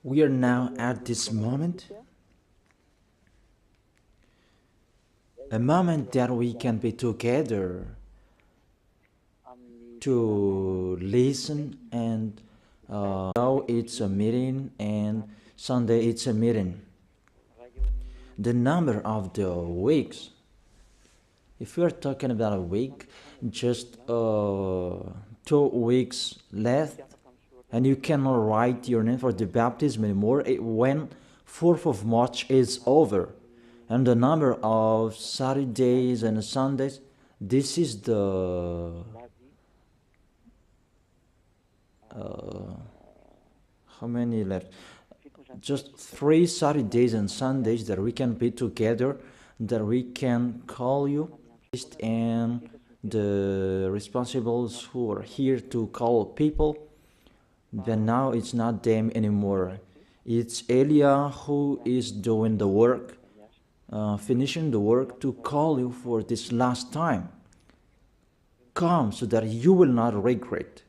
We are now at this moment, a moment that we can be together to listen and now it's a meeting and Sunday it's a meeting. The number of the weeks, if we are talking about a week, just 2 weeks left, and you cannot write your name for the baptism anymore when 4th of March is over. And the number of Saturdays and Sundays, this is the how many left? Just 3 Saturdays and Sundays that we can be together, that we can call you, and the responsibles who are here to call people. Then now it's not them anymore. It's Elia who is doing the work, finishing the work to call you for this last time. Come so that you will not regret.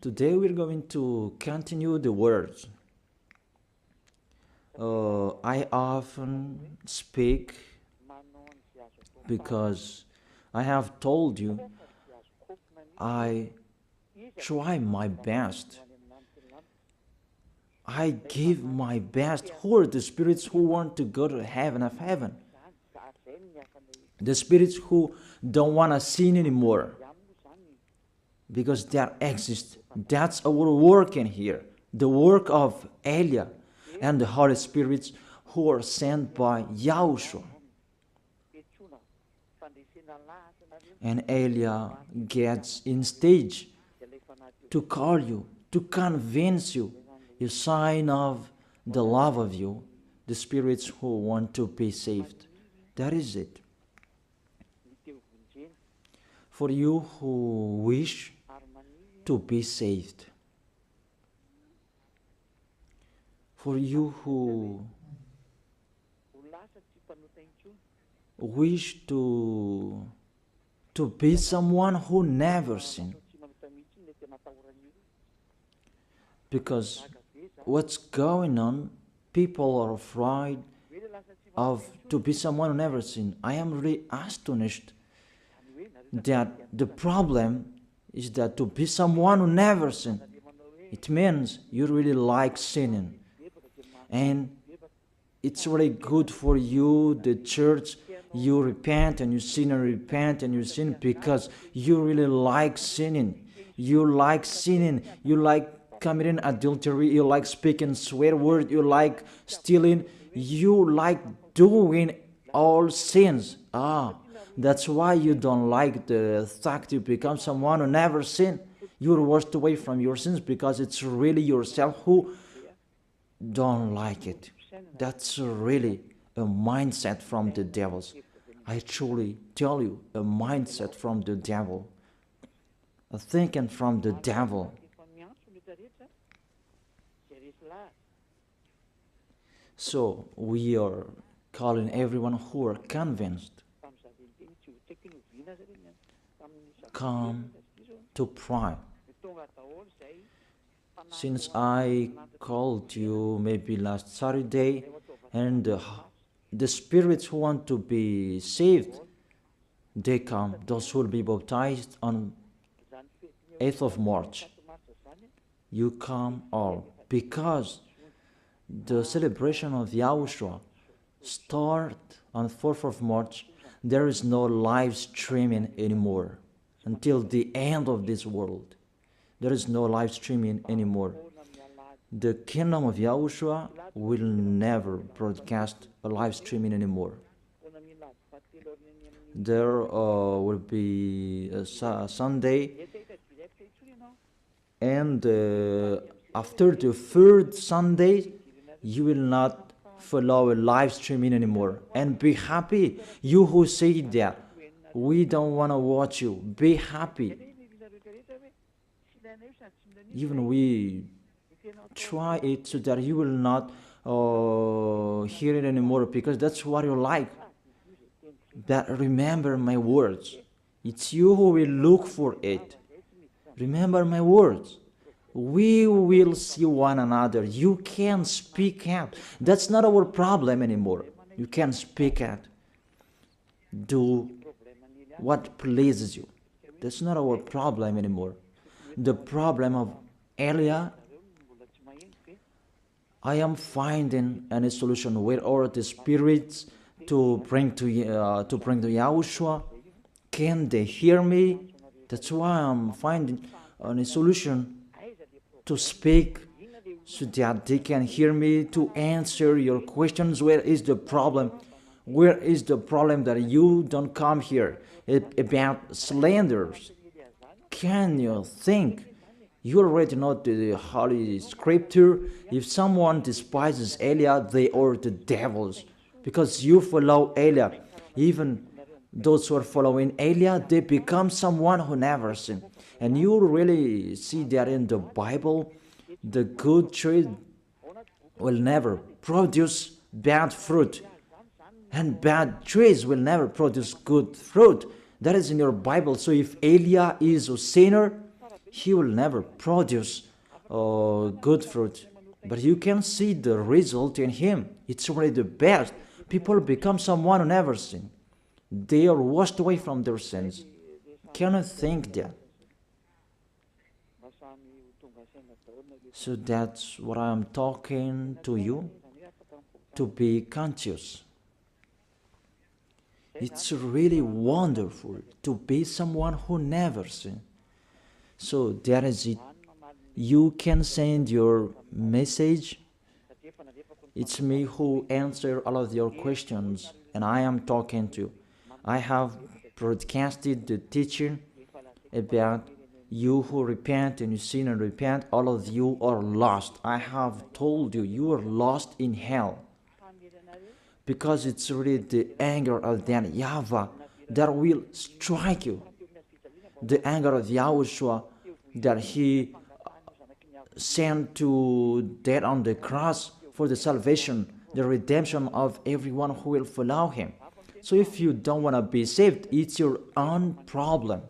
Today we're going to continue the words. I often speak because I have told you I try my best. I give my best. Who are the spirits who want to go to heaven of heaven? The spirits who don't want to sin anymore because that exists. That's our work in here. The work of Elia and the Holy Spirits who are sent by YAHOSHUAH. And Elia gets in stage to call you, to convince you, a sign of the love of you, the spirits who want to be saved. That is it. For you who wish to be saved, for you who wish to be someone who never sinned, because what's going on, people are afraid of to be someone who never sinned. I am really astonished that the problem is that to be someone who never sinned, it means you really like sinning. And it's really good for you, the church, you repent and you sin and repent and you sin because you really like sinning. You like sinning. You like committing adultery. You like speaking swear words. You like stealing. You like doing all sins. That's why you don't like the fact you become someone who never sinned. You're washed away from your sins because it's really yourself who don't like it. That's really a mindset from the devils. I truly tell you, a mindset from the devil. A thinking from the devil. So we are calling everyone who are convinced, come to pray. Since I called you maybe last Saturday, and the spirits who want to be saved, they come, those who will be baptized on 8th of March. You come all, because the celebration of YAHOSHUAH start on 4th of March. There is no live streaming anymore until the end of this world. There is no live streaming anymore. The kingdom of YAHOSHUAH will never broadcast a live streaming anymore. There will be a Sunday, and after the third Sunday, you will not follow a live streaming anymore. And be happy, you who say that we don't want to watch you. Be happy. Even we try it so that you will not hear it anymore, because that's what you like. But remember my words. It's you who will look for it. Remember my words. We will see one another. You can speak out. That's not our problem anymore. You can speak out. Do what pleases you. That's not our problem anymore. The problem of Elia, I am finding any solution where all the spirits to bring to YAHOSHUAH. Can they hear me? That's why I'm finding a solution to speak so that they can hear me, to answer your questions. Where is the problem? Where is the problem that you don't come here about slanders? Can you think? You already know the Holy Scripture. If someone despises Elia, they are the devils, because you follow Elia. Even those who are following Elia, they become someone who never sinned. And you really see that in the Bible, the good tree will never produce bad fruit, and bad trees will never produce good fruit. That is in your Bible. So if Elia is a sinner, he will never produce good fruit. But you can see the result in him. It's already the best. People become someone who never sinned. They are washed away from their sins. Can you think that? So that's what I'm talking to you, to be conscious. It's really wonderful to be someone who never sinned. So that is it. You can send your message. It's me who answer all of your questions, and I am talking to you. I have broadcasted the teaching about you who repent and you sin and repent. All of you are lost. I have told you, you are lost in hell, because it's really the anger of that YAHVAH that will strike you. The anger of YAHOSHUAH that he sent to death on the cross for the salvation, the redemption of everyone who will follow him. So if you don't want to be saved, it's your own problem.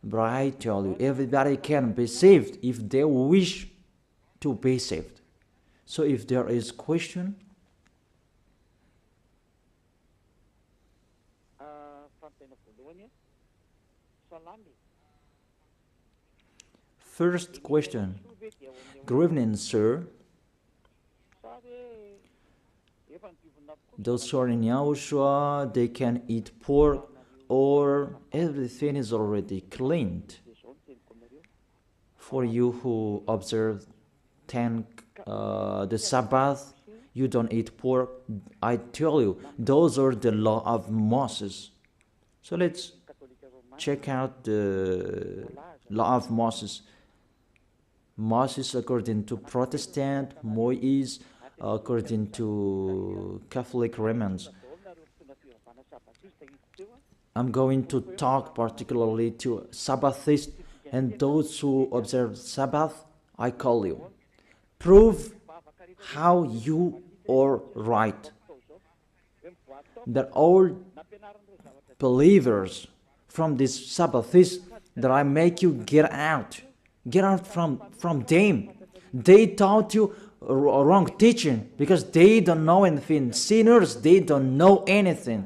But I tell you, everybody can be saved if they wish to be saved. So if there is question, first question. Good evening, sir. Those who are in YAHOSHUAH, they can eat pork, or everything is already cleaned. For you who observe the Sabbath, you don't eat pork. I tell you, those are the law of Moses. So let's check out the law of Moses. Moses according to Protestant, Moshè according to Catholic Romans. I'm going to talk particularly to Sabbathists and those who observe Sabbath. I call you. Prove how you are right. That all believers from this Sabbathists, that I make you get out. Get out from them. They taught you wrong teaching because they don't know anything. Sinners, they don't know anything.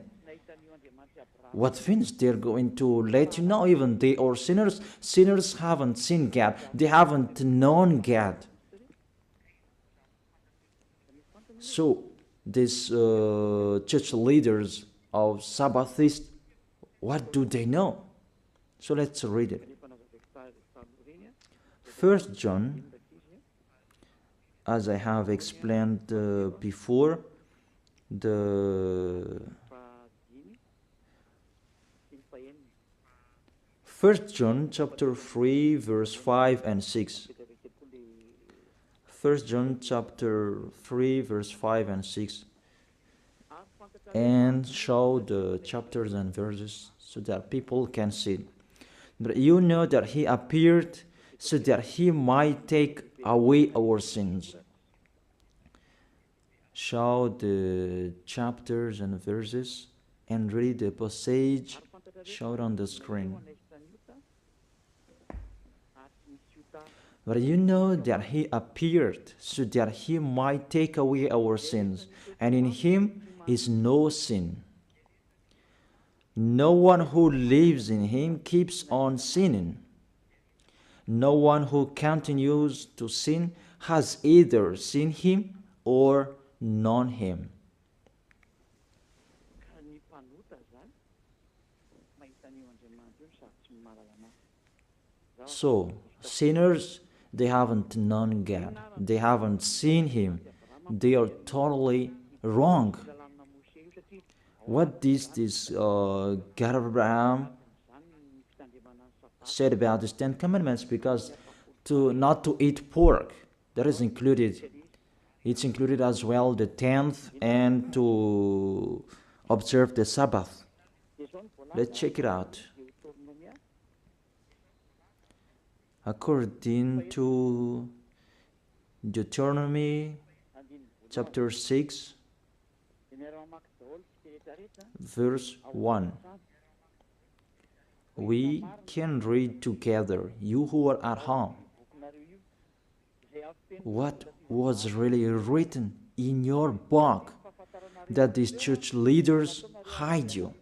What things they're going to let you know? Even they are sinners. Sinners haven't seen God. They haven't known God. So these church leaders of Sabbathists, what do they know? So let's read it. 1 John, as I have explained before, the 1 John chapter 3 verse 5 and 6. 1 John chapter 3 verse 5 and 6. And show the chapters and verses so that people can see. But you know that he appeared so that he might take away our sins. Show the chapters and verses and read the passage shown on the screen. But you know that he appeared so that he might take away our sins, and in him is no sin. No one who lives in him keeps on sinning. No one who continues to sin has either seen him or known him. So, sinners, they haven't known God. They haven't seen him. They are totally wrong. What is this God of Abraham said about the 10 Commandments? Because not to eat pork, that is included. It's included as well the 10th and to observe the Sabbath. Let's check it out. According to Deuteronomy chapter 6, verse 1. We can read together, you who are at home, what was really written in your book that these church leaders hide you.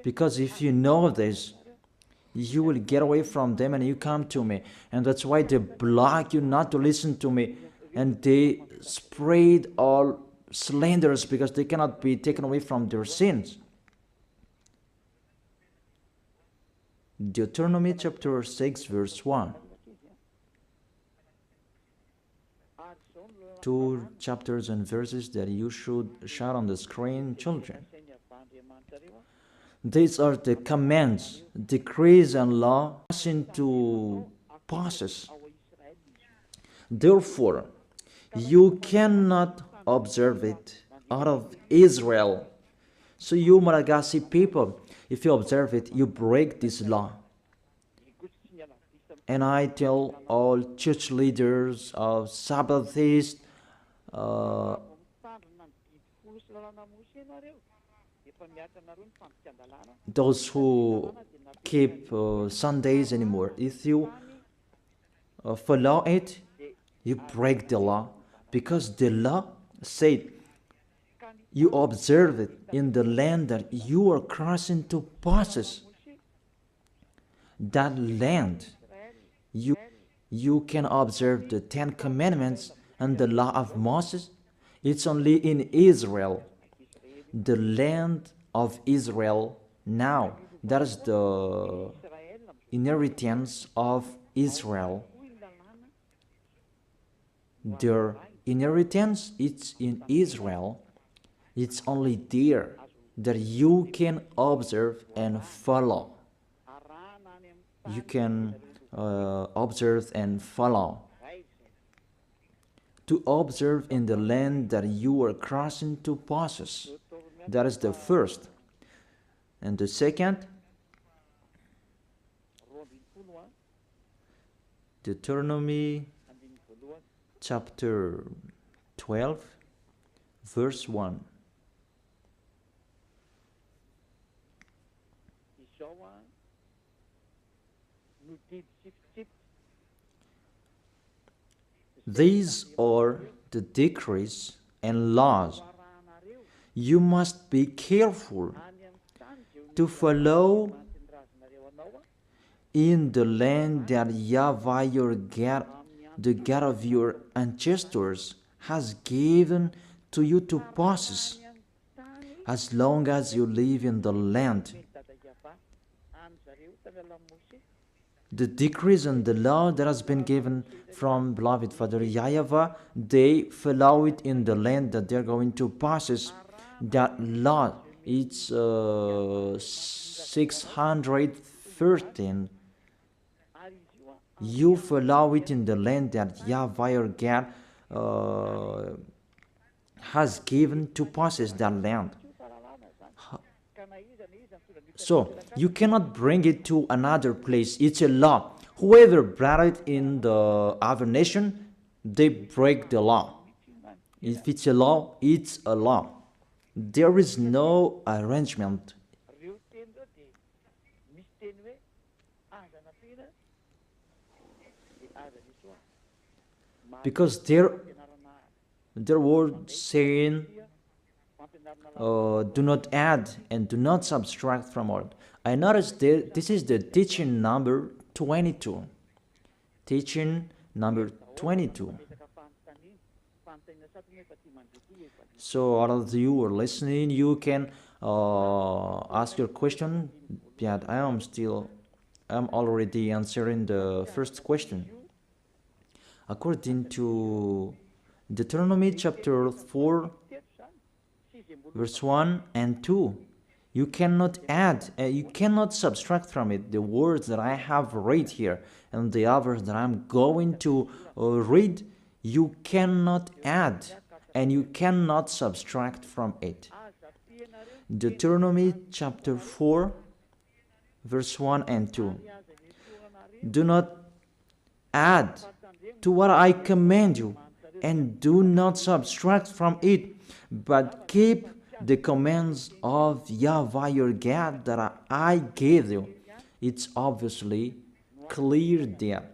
Because if you know this, you will get away from them and you come to me. And that's why they block you not to listen to me. And they spread all slanders because they cannot be taken away from their sins. Deuteronomy chapter 6 verse 1. 2 chapters and verses that you should shout on the screen, children. These are the commands, decrees, and law into process. Therefore, you cannot observe it out of Israel. So you Malagasy people, if you observe it, you break this law. And I tell all church leaders of Sabbathists, those who keep Sundays anymore, if you follow it, you break the law, because the law said you observe it in the land that you are crossing to possess. That land, you can observe the 10 Commandments and the law of Moses. It's only in Israel, the land of Israel now. That is the inheritance of Israel. Their inheritance, it's in Israel. It's only there that you can observe and follow. You can observe and follow. To observe in the land that you are crossing to possess. That is the first. And the second, Deuteronomy chapter 12, verse 1. These are the decrees and laws you must be careful to follow in the land that YAHVAH your God, the God of your ancestors, has given to you to possess, as long as you live in the land. The decrees and the law that has been given from beloved Father YAHVAH, they follow it in the land that they're going to possess. That law, it's 613. You follow it in the land that YAHVAH your God has given to possess that land. So, you cannot bring it to another place. It's a law. Whoever brought it in the other nation, they break the law. If it's a law, it's a law. There is no arrangement. Because their word saying, do not add and do not subtract from it. I noticed this is the teaching number 22. Teaching number 22. So all of you who are listening, you can ask your question. Yeah, I'm already answering the first question. According to Deuteronomy chapter 4, verse 1 and 2, you cannot add, you cannot subtract from it the words that I have read here and the others that I'm going to read. You cannot add and you cannot subtract from it. Deuteronomy chapter 4, verse 1 and 2. Do not add to what I command you, and do not subtract from it, but keep the commands of YAHVAH your God that I gave you. It's obviously clear there.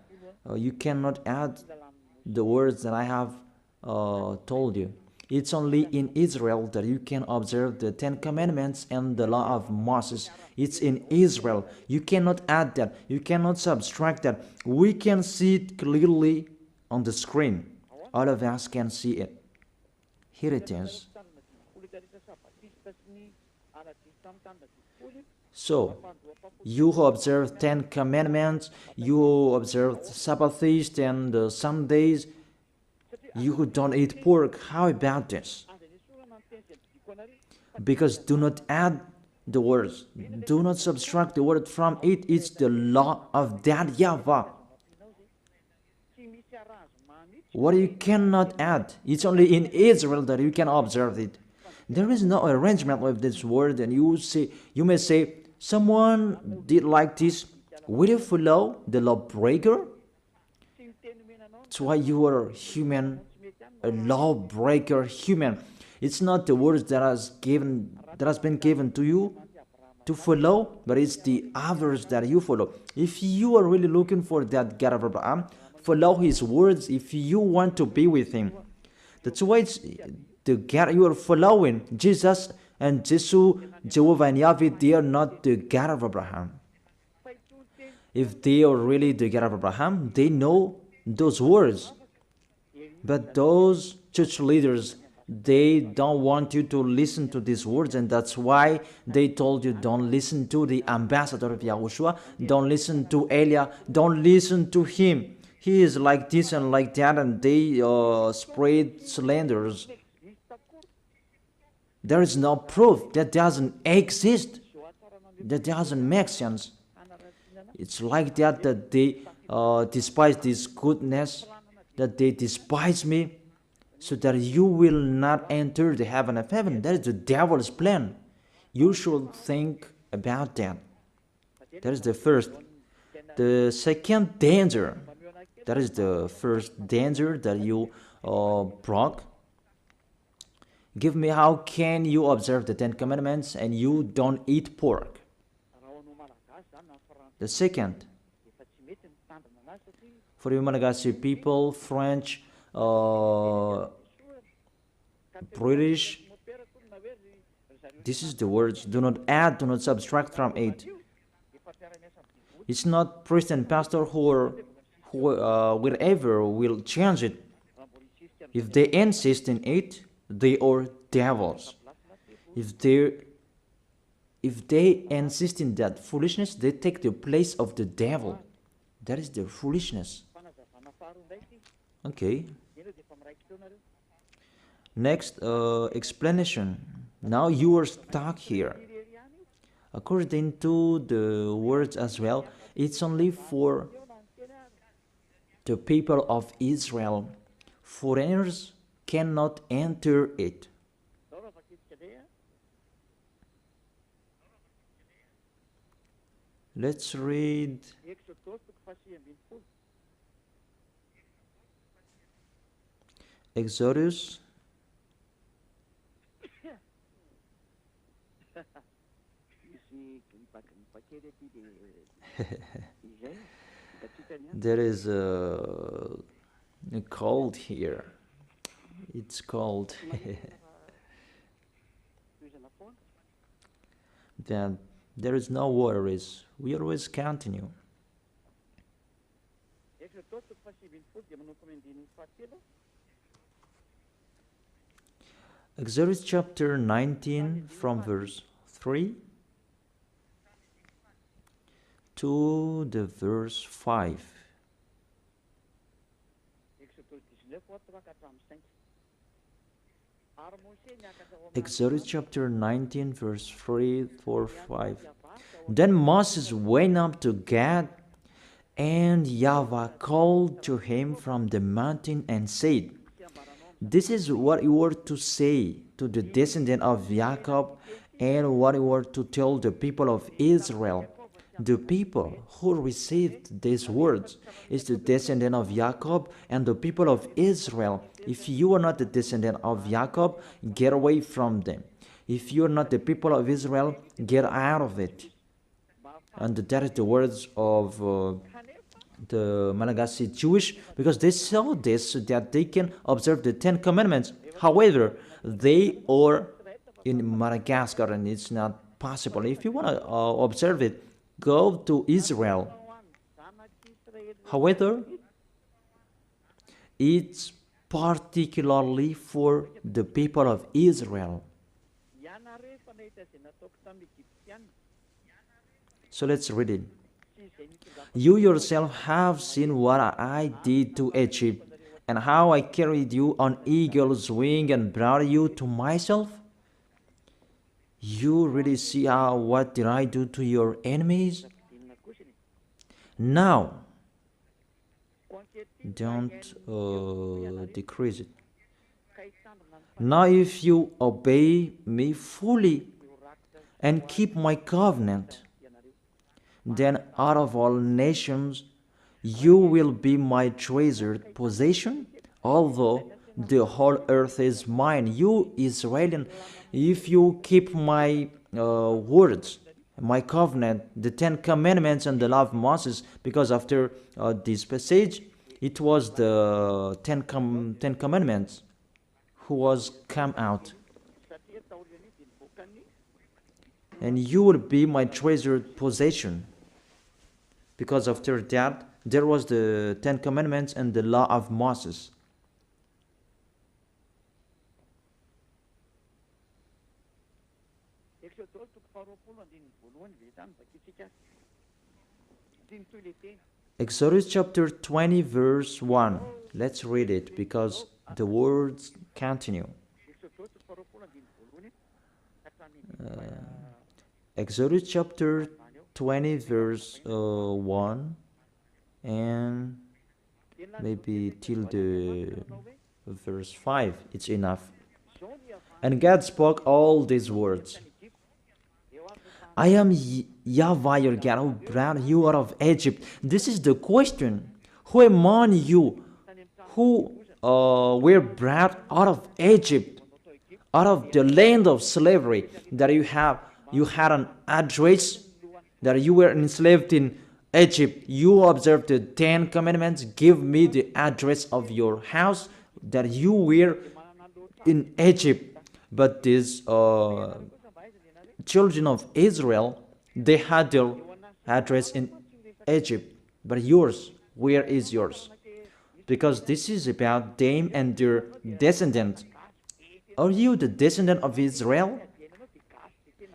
You cannot add the words that I have told you. It's only in Israel that you can observe the 10 Commandments and the law of Moses. It's in Israel. You cannot add that. You cannot subtract that. We can see it clearly on the screen. All of us can see it. Here it is. So, you who observe 10 Commandments, you who observe Sabbath feast and some days, you who don't eat pork, how about this? Because do not add the words, do not subtract the word from it. It's the law of that YAHVAH. What you cannot add, it's only in Israel that you can observe it. There is no arrangement with this word, and you may say, someone did like this. Will you follow the lawbreaker? That's why you are human, a lawbreaker human. It's not the words that has been given to you to follow, but it's the others that you follow. If you are really looking for that God of Abraham, follow his words if you want to be with him. That's why it's the God you are following. Jesus and Jesus, Jehovah and Yahweh, they are not the God of Abraham. If they are really the God of Abraham, they know those words. But those church leaders, they don't want you to listen to these words, and that's why they told you don't listen to the ambassador of YAHOSHUAH, don't listen to Elia, don't listen to him. He is like this and like that, and they spread slanders. There is no proof. That doesn't exist. That doesn't make sense. It's like that they despise this goodness, that they despise me, so that you will not enter the heaven of heaven. That is the devil's plan. You should think about that. That is the first. The second danger, that is the first danger that you broke. Give me, how can you observe the 10 Commandments and you don't eat pork? The second, for you Malagasy people, French, British, this is the words, do not add, do not subtract from it. It's not priest and pastor who wherever will change it. If they insist in it, they are devils. If they insist in that foolishness, they take the place of the devil. That is their foolishness. Okay. Next, explanation. Now you are stuck here. According to the words as well, it's only for the people of Israel. Foreigners cannot enter it. Let's read Exodus There is a cold here. It's cold. Then there is no worries. We always continue. Exodus chapter 19 from verse 3 to the verse 5. Exodus chapter 19 verse 3 4 5. Then Moses went up to Gad, and YAHVAH called to him from the mountain and said, "This is what you were to say to the descendant of Jacob, and what you were to tell the people of Israel. The people who received these words is the descendant of Jacob and the people of Israel. If you are not the descendant of Jacob, get away from them. If you are not the people of Israel, get out of it." And that is the words of the Malagasy Jewish, because they saw this so that they can observe the 10 Commandments. However, they are in Madagascar and it's not possible. If you want to observe it, go to Israel. However, it's particularly for the people of Israel. So let's read it. "You yourself have seen what I did to Egypt, and how I carried you on eagle's wing and brought you to myself. You really see what did I do to your enemies? Now, don't decrease it. Now if you obey me fully and keep my covenant, then out of all nations you will be my treasured possession, although the whole earth is mine. You Israelian, if you keep my words, my covenant, the 10 Commandments and the law of Moses," because after this passage, it was the 10 Commandments who was come out. "And you will be my treasured possession." Because after that, there was the 10 Commandments and the law of Moses. Exodus chapter 20 verse 1. Let's read it because the words continue. Exodus chapter 20 verse 1 and maybe till the verse 5. It's enough. "And God spoke all these words. I am YAHVAH your God, who brought you out of Egypt." This is the question. Who among you who were brought out of Egypt, out of the land of slavery, that you had an address, that you were enslaved in Egypt, you observed the 10 Commandments, give me the address of your house, that you were in Egypt. But these children of Israel, they had their address in Egypt. But yours, where is yours? Because this is about them and their descendants. Are you the descendant of Israel?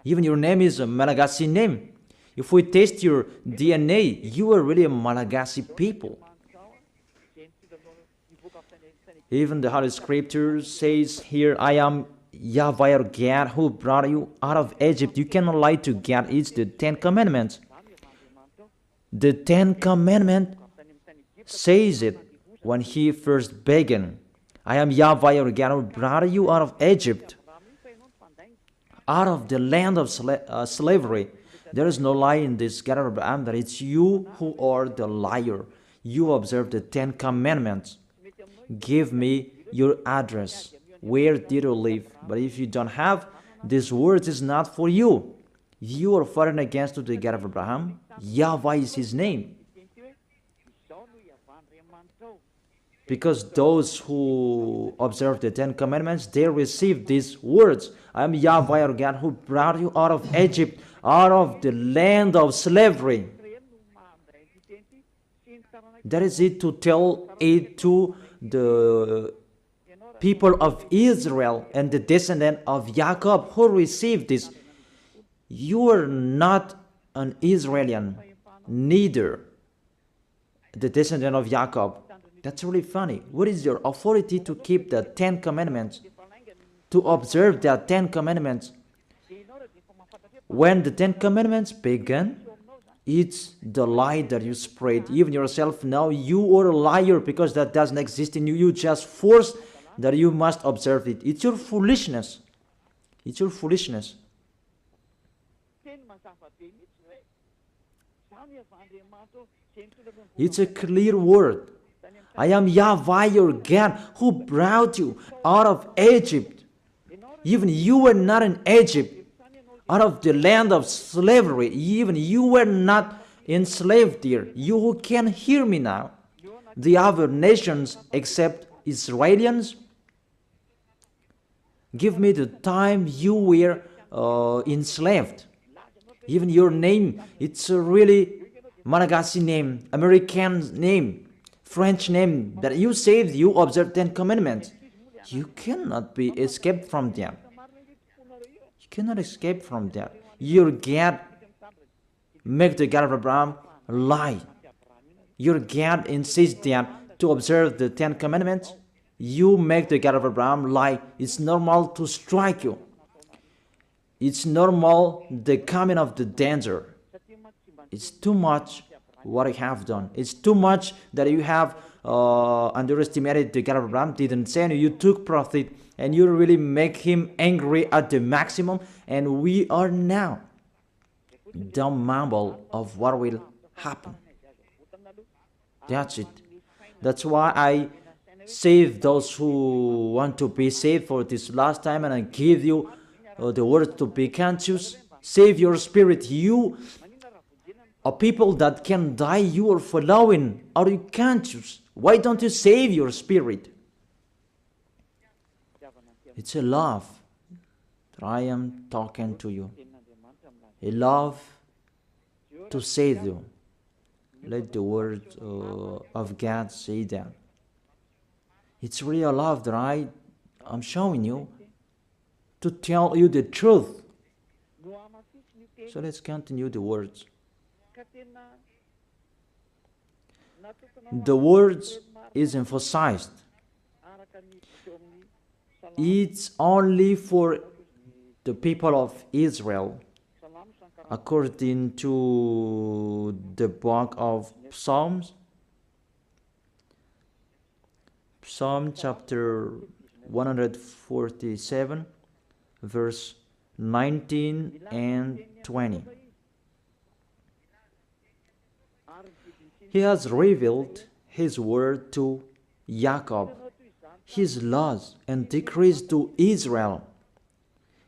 Even your name is a Malagasy name. If we test your DNA, you are really a Malagasy people. Even the Holy Scripture says here, "I am YAHVAH your God, who brought you out of Egypt." You cannot lie to God. It's the 10 Commandments. The 10 Commandments says it when he first began. "I am YAHVAH your God, who brought you out of Egypt, out of the land of slavery." There is no lie in this God of Abraham, that it's you who are the liar. You observe the 10 Commandments. Give me your address. Where did you live? But if you don't have, these words is not for you. You are fighting against the God of Abraham. YAHVAH is his name. Because those who observe the Ten Commandments, they receive these words. I am YAHVAH your God who brought you out of Egypt, out of the land of slavery. That is it, to tell it to the people of Israel and the descendant of Jacob who received this. You are not an Israelian, neither the descendant of Jacob. That's really funny. What is your authority to keep the 10 commandments? To observe the 10 commandments? When the 10 commandments began, it's the lie that you spread. Even yourself now, you are a liar because that doesn't exist in you. You just force that you must observe it. It's your foolishness. It's your foolishness. It's a clear word. I am YAHVAH your God who brought you out of Egypt. Even you were not in Egypt, out of the land of slavery. Even you were not enslaved there. You who can hear me now, the other nations except Israelians, give me the time you were enslaved. Even your name, it's a really Malagasy name, American name, French name, that you saved, you observe 10 commandments. You cannot be escaped from them. You cannot escape from that. Your God make the God of Abraham lie. Your God insists that to observe the 10 commandments, you make the God of Abraham lie. It's normal to strike you. It's normal the coming of the danger. It's too much what I have done. It's too much that you have underestimated the God of Abraham. Didn't say you took profit and you really make him angry at the maximum. And we are now the mumble of what will happen. That's it. That's why I save those who want to be saved for this last time, and I give you the word to be conscious. Save your spirit. You are people that can die. You are following. Are you conscious? Why don't you save your spirit? It's a love that I am talking to you. A love to save you. Let the word of God say that. It's really a love that I'm showing you to tell you the truth. So let's continue the words. The words is emphasized. It's only for the people of Israel, according to the book of Psalms. Psalm chapter 147, verse 19 and 20. He has revealed his word to Jacob, his laws and decrees to Israel.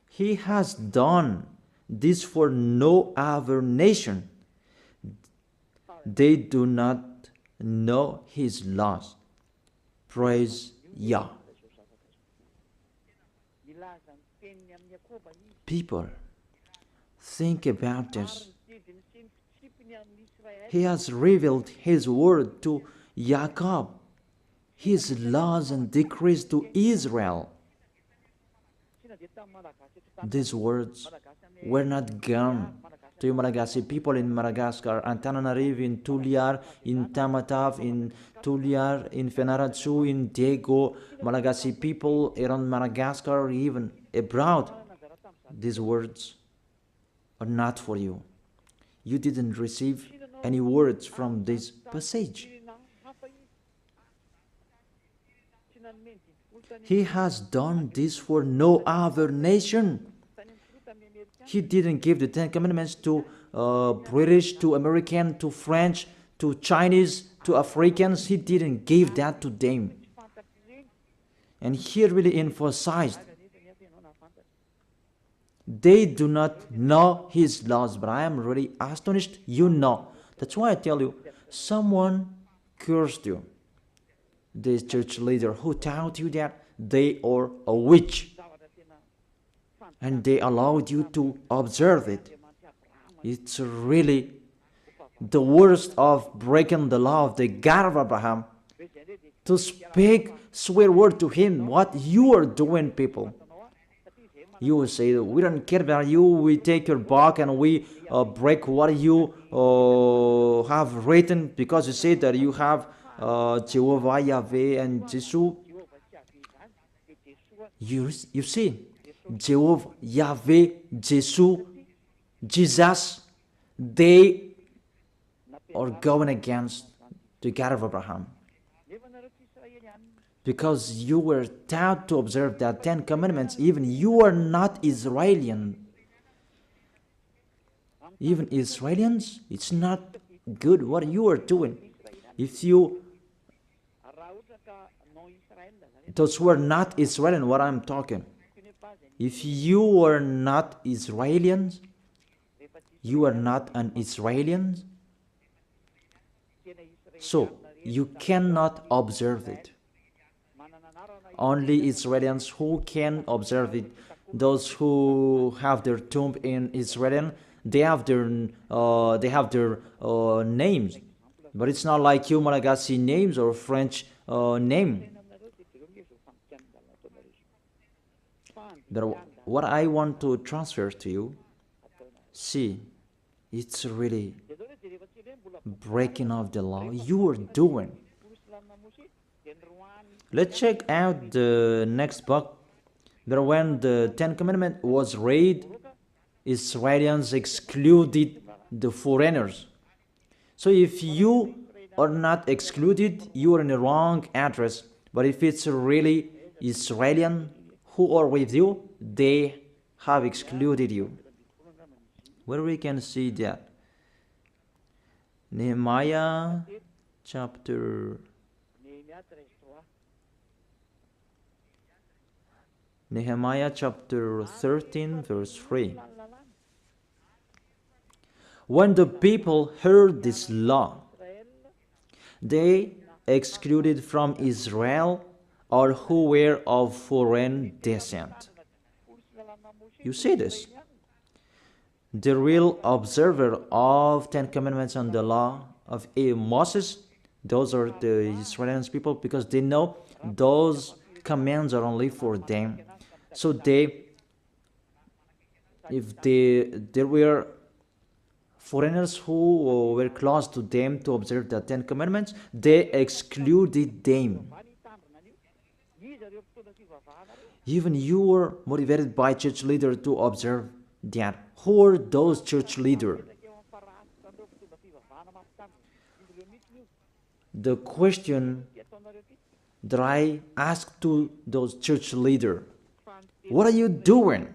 He has done this for no other nation. They do not know his laws. Praise Yah. People, think about this. He has revealed his word to Jacob, his laws and decrees to Israel. These words were not gone to you Malagasy people in Madagascar, Antananarivo, in Tuliar, in Tamatave, in Tuliar, in Fenaratsu, in Diego, Malagasy people around Madagascar, or even abroad. These words are not for you. You didn't receive any words from this passage. He has done this for no other nation. He didn't give the 10 Commandments to British, to American, to French, to Chinese, to Africans. He didn't give that to them. And he really emphasized They do not know His laws, but I am really astonished you know. That's why I tell you, someone cursed you. This church leader who taught you that they are a witch, and they allowed you to observe it. It's really the worst of breaking the law of the God of Abraham, to speak swear word to Him. What you are doing, people. You will say, we don't care about you, we take your book and we break what you have written, because you say that you have Jehovah, Yahweh, and Jesus. You see, Jehovah, Yahweh, Jesus, they are going against the God of Abraham. Because you were taught to observe the 10 Commandments, even you are not Israelian. Even Israelians, it's not good what you are doing. If you, those who are not Israelian, what I'm talking, if you are not Israelians, you are not an Israelian, so you cannot observe it. Only Israelians who can observe it. Those who have their tomb in Israel, they have their names, but it's not like you Malagasy names or French name. But what I want to transfer to you, see, it's really breaking of the law you are doing. Let's check out the next book. But when the 10 Commandments was read, Israelians excluded the foreigners. So if you are not excluded, you are in the wrong address. But if it's really Israelian who are with you, they have excluded you. Where we can see that? Nehemiah chapter 13, verse 3. When the people heard this law, they excluded from Israel all who were of foreign descent. You see this? The real observer of 10 Commandments and the law of Moses, those are the Israeli people, because they know those commands are only for them. So if there were foreigners who were close to them to observe the 10 Commandments, they excluded them. Even you were motivated by church leader to observe that. Who are those church leaders? The question that I asked to those church leaders, what are you doing?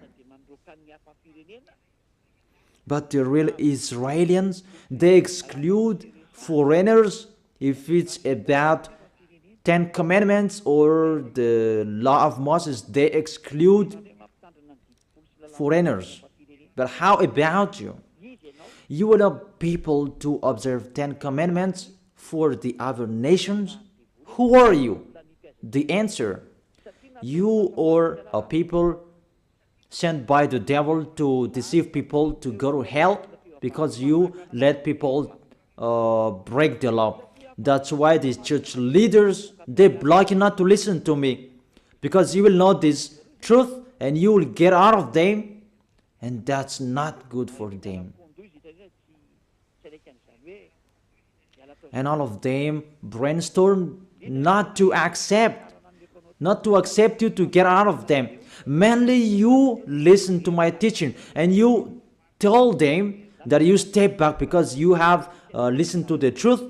But the real Israelians, they exclude foreigners if it's about 10 Commandments or the law of Moses. They exclude foreigners. But how about you? You will have people to observe 10 Commandments for the other nations? Who are you? The answer, you are a people sent by the devil to deceive people to go to hell because you let people break the law. That's why these church leaders, they block you not to listen to me, because you will know this truth and you will get out of them, and that's not good for them. And all of them brainstorm not to accept you to get out of them. Mainly you listen to my teaching and you tell them that you step back because you have listened to the truth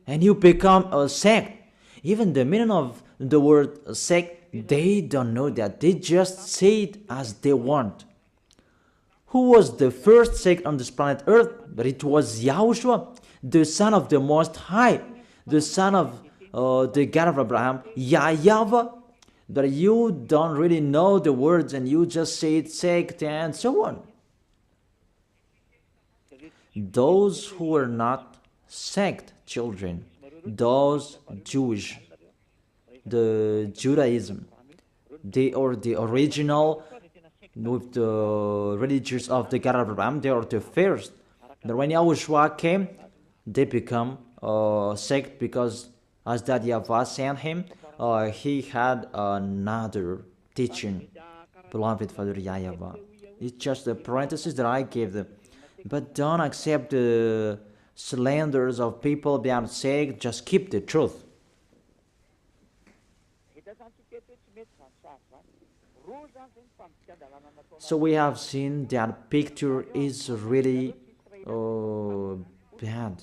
and you become a sect. Even the meaning of the word sect, they don't know that. They just say it as they want. Who was the first sect on this planet Earth? But it was YAHOSHUAH, the son of the Most High, the son of the God of Abraham, YAHVAH, that you don't really know the words and you just say it sect and so on. Those who are not sect children, those Jewish, the Judaism, they are the original with the religious of the God of Abraham. They are the first. But when YAHOSHUAH came, they become sect because as that YAHVAH sent him, he had another teaching. Beloved Father YAHVAH. It's just a parenthesis that I gave them. But don't accept the slanders of people being sect. Just keep the truth. So we have seen that picture is really bad.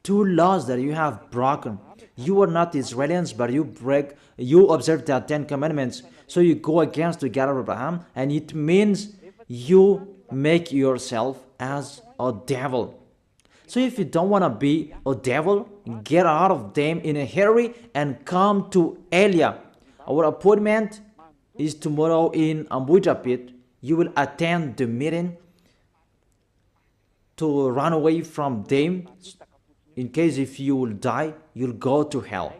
Two laws that you have broken. You are not Israelians, but you observe the 10 commandments. So you go against the God of Abraham, and it means you make yourself as a devil. So if you don't want to be a devil, get out of them in a hurry and come to Elia. Our appointment is tomorrow in Ambuja Pit. You will attend the meeting to run away from them. In case if you will die, you'll go to hell.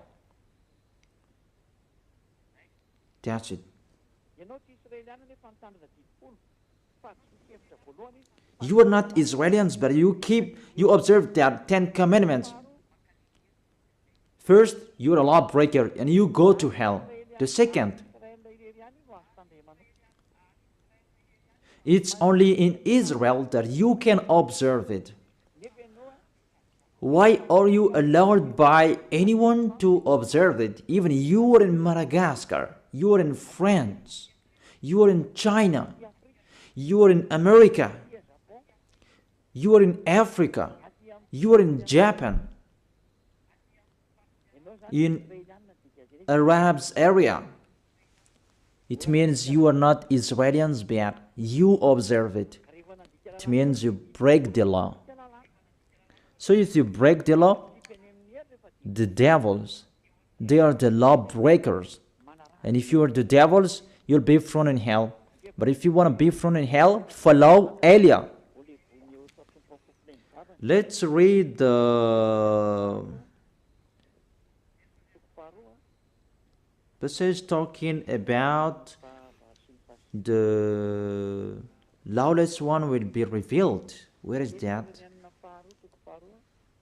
That's it. You are not Israelians, but you observe their 10 commandments. First, you are a lawbreaker and you go to hell. The second, it's only in Israel that you can observe it. Why are you allowed by anyone to observe it? Even you are in Madagascar, you are in France, you are in China, you are in America, you are in Africa, you are in Japan, in Arabs area. It means you are not Israelians, but you observe it. It means you break the law. So if you break the law, the devils, they are the law breakers. And if you are the devils, you'll be thrown in hell. But if you want to be thrown in hell, follow Elia. Let's read the passage talking about the lawless one will be revealed. Where is that?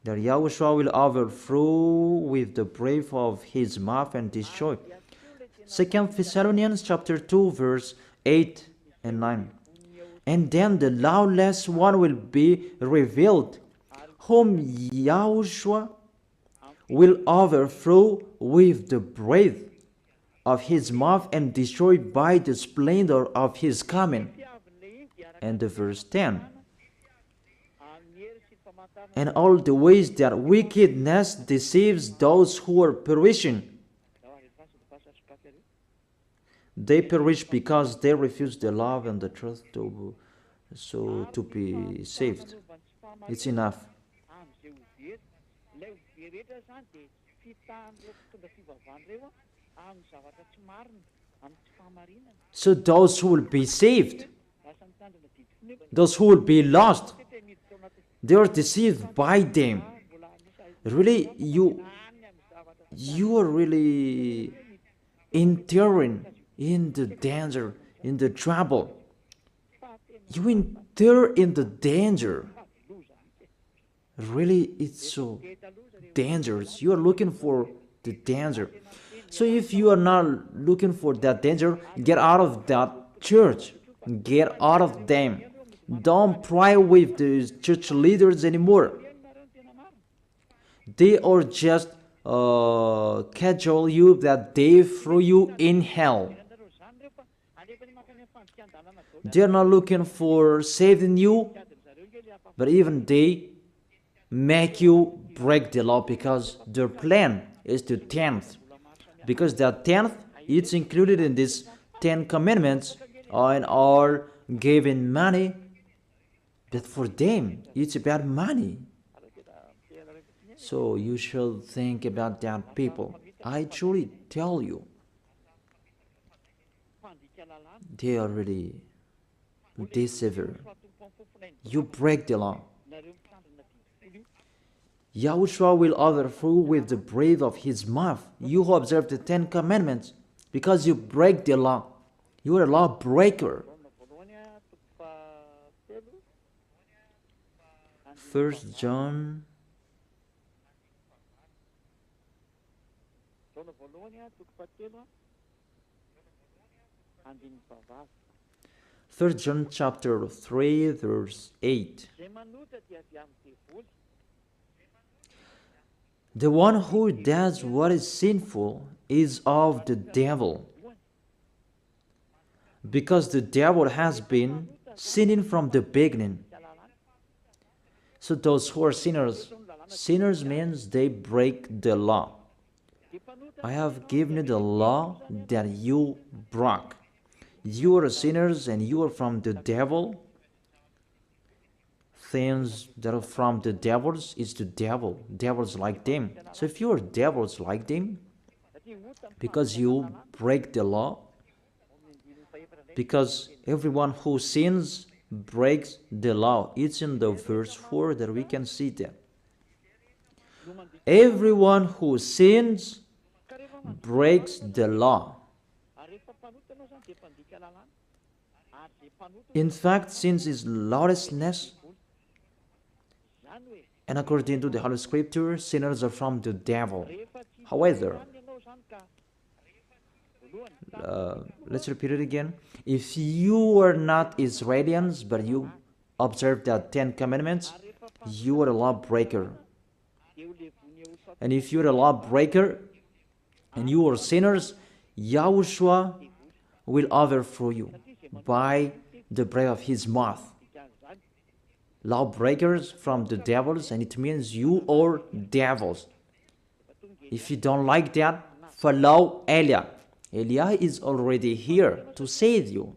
That YAHOSHUAH will overthrow with the breath of his mouth and destroy. 2 Thessalonians chapter 2 verse 8 and 9. And then the lawless one will be revealed, whom YAHOSHUAH will overthrow with the breath of his mouth and destroy by the splendor of his coming. And the verse 10. And all the ways that wickedness deceives those who are perishing. They perish because they refuse the love and the truth to be saved. It's enough. So those who will be saved, those who will be lost, they are deceived by them. Really, you are really entering in the danger, in the trouble. You enter in the danger. Really, it's so dangerous. You are looking for the danger. So if you are not looking for that danger, get out of that church. Get out of them. Don't pray with the church leaders anymore. They are just cajole you that they throw you in hell. They are not looking for saving you, but even they make you break the law because their plan is the 10th. Because the 10th, it's included in these 10 commandments and are given money. But for them, it's about money. So you should think about that, people. I truly tell you, they are really deceiver. You break the law. Yahushua will overthrow with the breath of his mouth. You who observe the 10 Commandments, because you break the law. You are a lawbreaker. 1 John 1 John chapter 3 verse 8. The one who does what is sinful is of the devil, because the devil has been sinning from the beginning. So those who are sinners, sinners means they break the law. I have given you the law that you broke. You are sinners and you are from the devil. Things that are from the devils is the devil. Devils like them. So if you are devils like them, because you break the law, because everyone who sins breaks the law. It's in the verse 4 that we can see that. Everyone who sins breaks the law. In fact, sin is lawlessness. And according to the Holy Scripture, sinners are from the devil. However, let's repeat it again. If you are not Israelians, but you observe the 10 Commandments, you are a lawbreaker. And if you are a lawbreaker and you are sinners, Yahushua will overthrow you by the breath of his mouth. Lawbreakers from the devils, and it means you are devils. If you don't like that, follow Eliah. Eliah is already here to save you.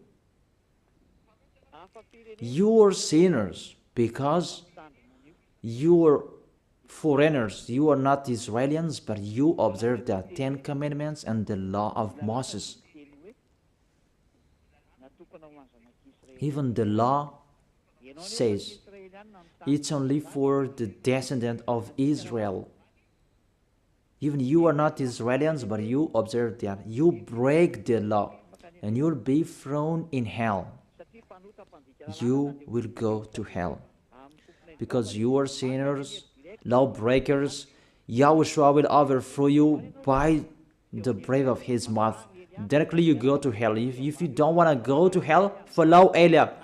You are sinners because you are foreigners. You are not Israelians, but you observe the 10 Commandments and the law of Moses. Even the law says it's only for the descendant of Israel. Even you are not Israelians, but you observe that. You break the law, and you'll be thrown in hell. You will go to hell. Because you are sinners, lawbreakers, Yahushua will overthrow you by the breath of his mouth. Directly you go to hell. If you don't want to go to hell, follow Eliah.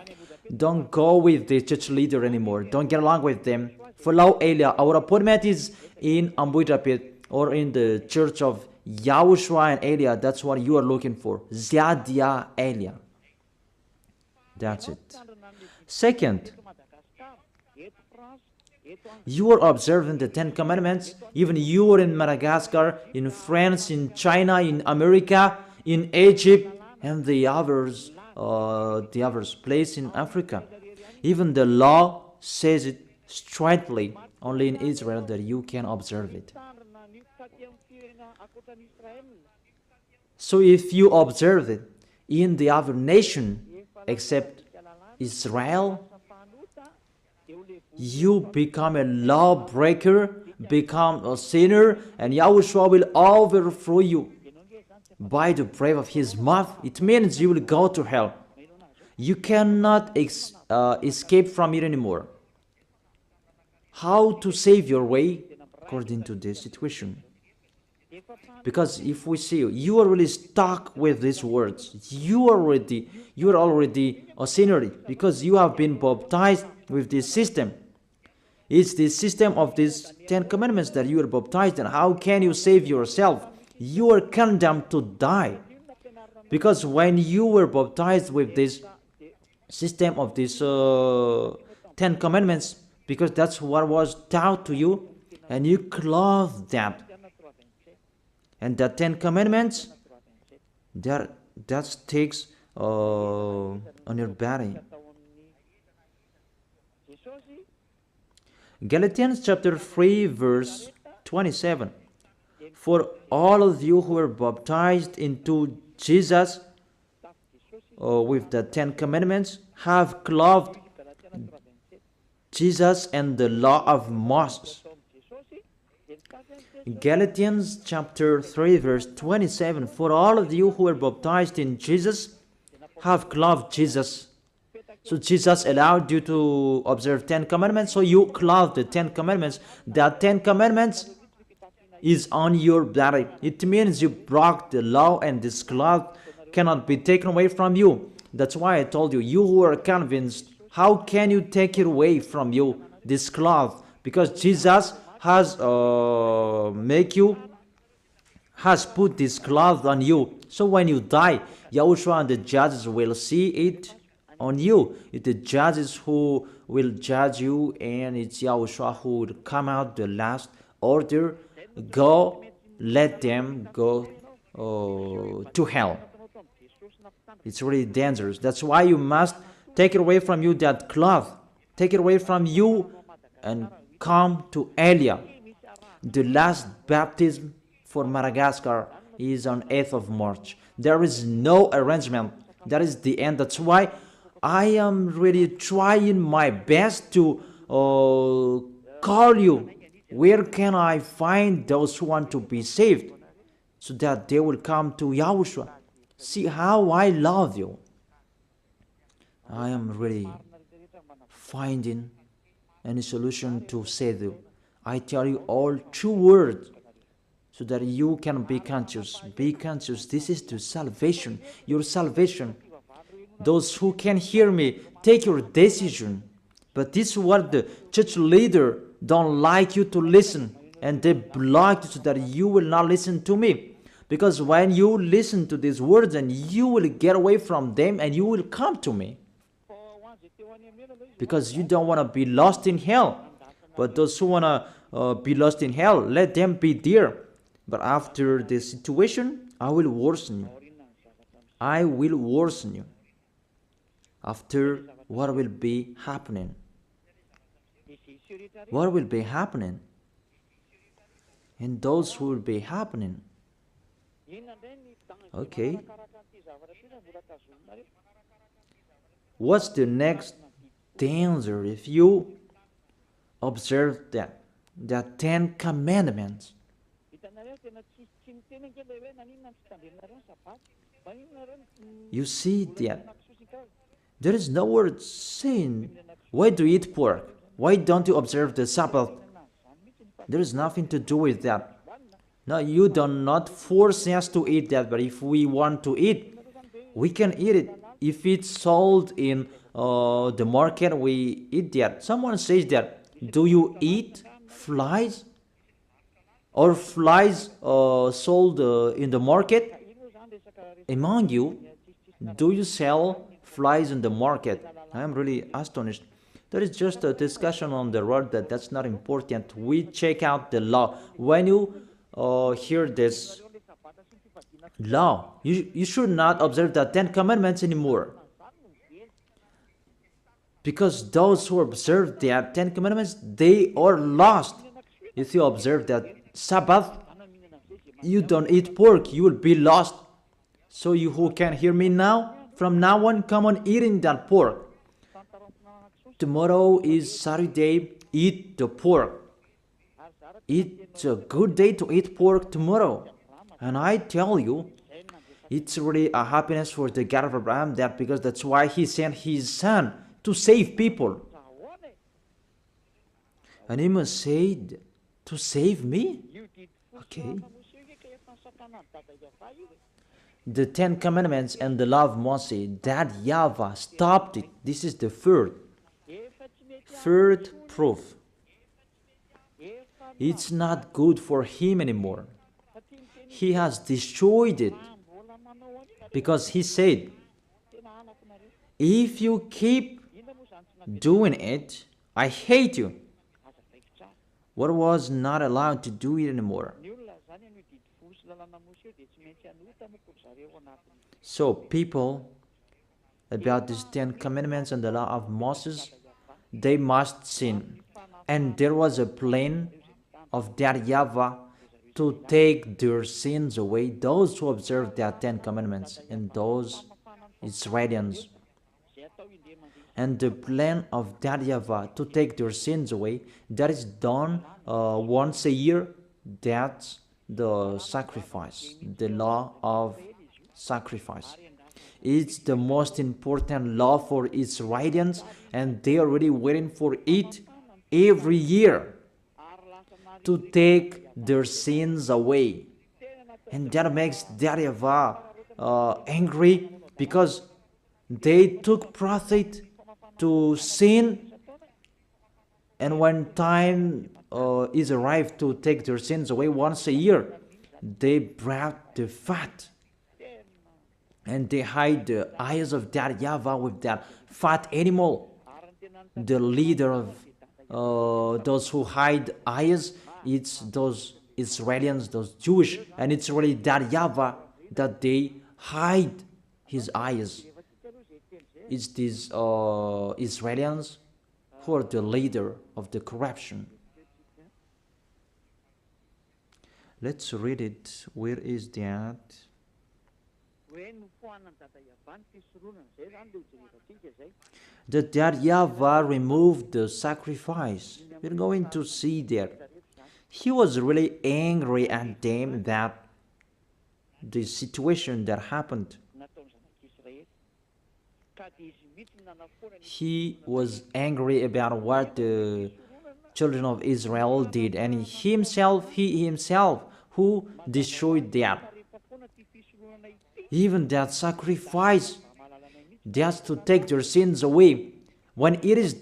Don't go with the church leader anymore. Don't get along with them. Follow Eliah. Our appointment is in Ambuitapit or in the church of Yahushua and Eliah. That's what you are looking for. Ziadia Eliah. That's it. Second, you are observing the 10 Commandments. Even you are in Madagascar, in France, in China, in America, in Egypt, and the others place in Africa. Even the law says it straightly. Only in Israel that you can observe it. So if you observe it in the other nation except Israel, you become a lawbreaker, become a sinner, and Yahushua will overthrow you by the breath of his mouth. It means you will go to hell. You cannot escape from it anymore. How to save your way according to this situation? Because if we see you are really stuck with these words, you are already a sinner because you have been baptized with this system. It's the system of these 10 Commandments that you are baptized in. How can you save yourself? You are condemned to die. Because when you were baptized with this system of these 10 Commandments, because that's what was taught to you, and you clothe that. And the 10 Commandments, that sticks on your body. Galatians chapter 3 verse 27. For all of you who were baptized into Jesus with the 10 commandments have clothed Jesus and the law of Moses. Galatians chapter 3 verse 27. For all of you who were baptized in Jesus have clothed Jesus. So Jesus allowed you to observe 10 commandments, so you clothed the 10 commandments. The 10 commandments is on your body. It means you broke the law, and this cloth cannot be taken away from you. That's why I told you, you who are convinced, how can you take it away from you, this cloth? Because Jesus has put this cloth on you. So when you die, Yahushua and the judges will see it on you. It's the judges who will judge you, and it's Yahushua who will come out the last order. Go, let them go to hell. It's really dangerous. That's why you must take it away from you, that cloth. Take it away from you and come to Elia. The last baptism for Madagascar is on 8th of March. There is no arrangement. That is the end. That's why I am really trying my best to call you. Where can I find those who want to be saved so that they will come to Yahushua? See how I love you. I am really finding any solution to save you. I tell you all true words so that you can be conscious. Be conscious. This is the salvation, your salvation. Those who can hear me, take your decision. But this is what the church leader don't like you to listen, and they block you so that you will not listen to me. Because when you listen to these words, and you will get away from them and you will come to me. Because you don't want to be lost in hell. But those who want to be lost in hell, let them be there. But after the situation, I will worsen you. I will worsen you. After, what will be happening? What will be happening? And those who will be happening. Okay. What's the next danger if you observe that? The 10 commandments. You see that there is no word saying, why do you eat pork? Why don't you observe the Sabbath? There is nothing to do with that. No, you do not force us to eat that, but if we want to eat, we can eat it. If it's sold in the market, we eat that. Someone says that, do you eat flies? Or flies sold in the market? Among you, do you sell flies in the market? I am really astonished. There is just a discussion on the road that's not important. We check out the law. When you hear this law, you should not observe the 10 commandments anymore. Because those who observe the 10 commandments, they are lost. If you observe that Sabbath, you don't eat pork, you will be lost. So you who can hear me now, from now on, come on eating that pork. Tomorrow is Saturday, eat the pork. It's a good day to eat pork tomorrow. And I tell you, it's really a happiness for the God of Abraham, that because that's why he sent his son to save people. And he must say, to save me? Okay. The 10 commandments and the law of Moshè, that YAHVAH stopped it. This is the third proof. It's not good for him anymore. He has destroyed it. Because he said, if you keep doing it, I hate you. What was not allowed to do it anymore? So people, about these 10 commandments and the law of Moses, they must sin. And there was a plan of that YAHVAH to take their sins away, those who observe the 10 Commandments and those Israelians. And the plan of that YAHVAH to take their sins away, that is done once a year. That's the sacrifice, the law of sacrifice. It's the most important law for Israelians, and they are really waiting for it every year to take their sins away. And that makes that YAHVAH angry, because they took profit to sin, and when time is arrived to take their sins away once a year, they brought the fat and they hide the eyes of that YAHVAH with that fat animal. The leader of those who hide eyes, it's those Israelians, those Jewish, and it's really that YAHVAH that they hide his eyes. It's these Israelians who are the leader of the corruption. Let's read it. Where is that? That YAHVAH removed the sacrifice. We're going to see there. He was really angry at them, that the situation that happened. He was angry about what the children of Israel did, and he himself who destroyed that. Even that sacrifice, just to take their sins away, when it is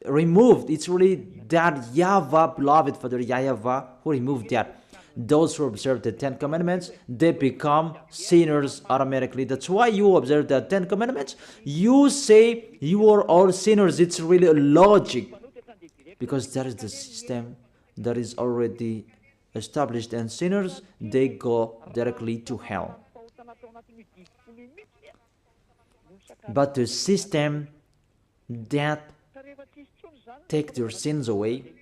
removed, it's really that YAHVAH, beloved Father YAHVAH, who removed that. Those who observe the 10 Commandments, they become sinners automatically. That's why you observe the 10 Commandments. You say you are all sinners. It's really logic, because that is the system that is already established, and sinners, they go directly to hell. But the system that take their sins away,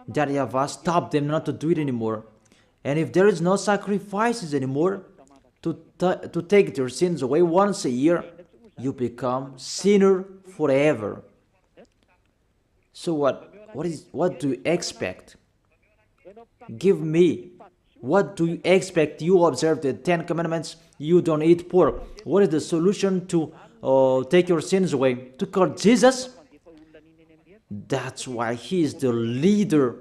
that YAHVAH stop them not to do it anymore. And if there is no sacrifices anymore to take their sins away once a year, you become sinner forever. So what do you expect? Give me. What do you expect? You observe the 10 Commandments, you don't eat pork. What is the solution to take your sins away? To call Jesus? That's why he is the leader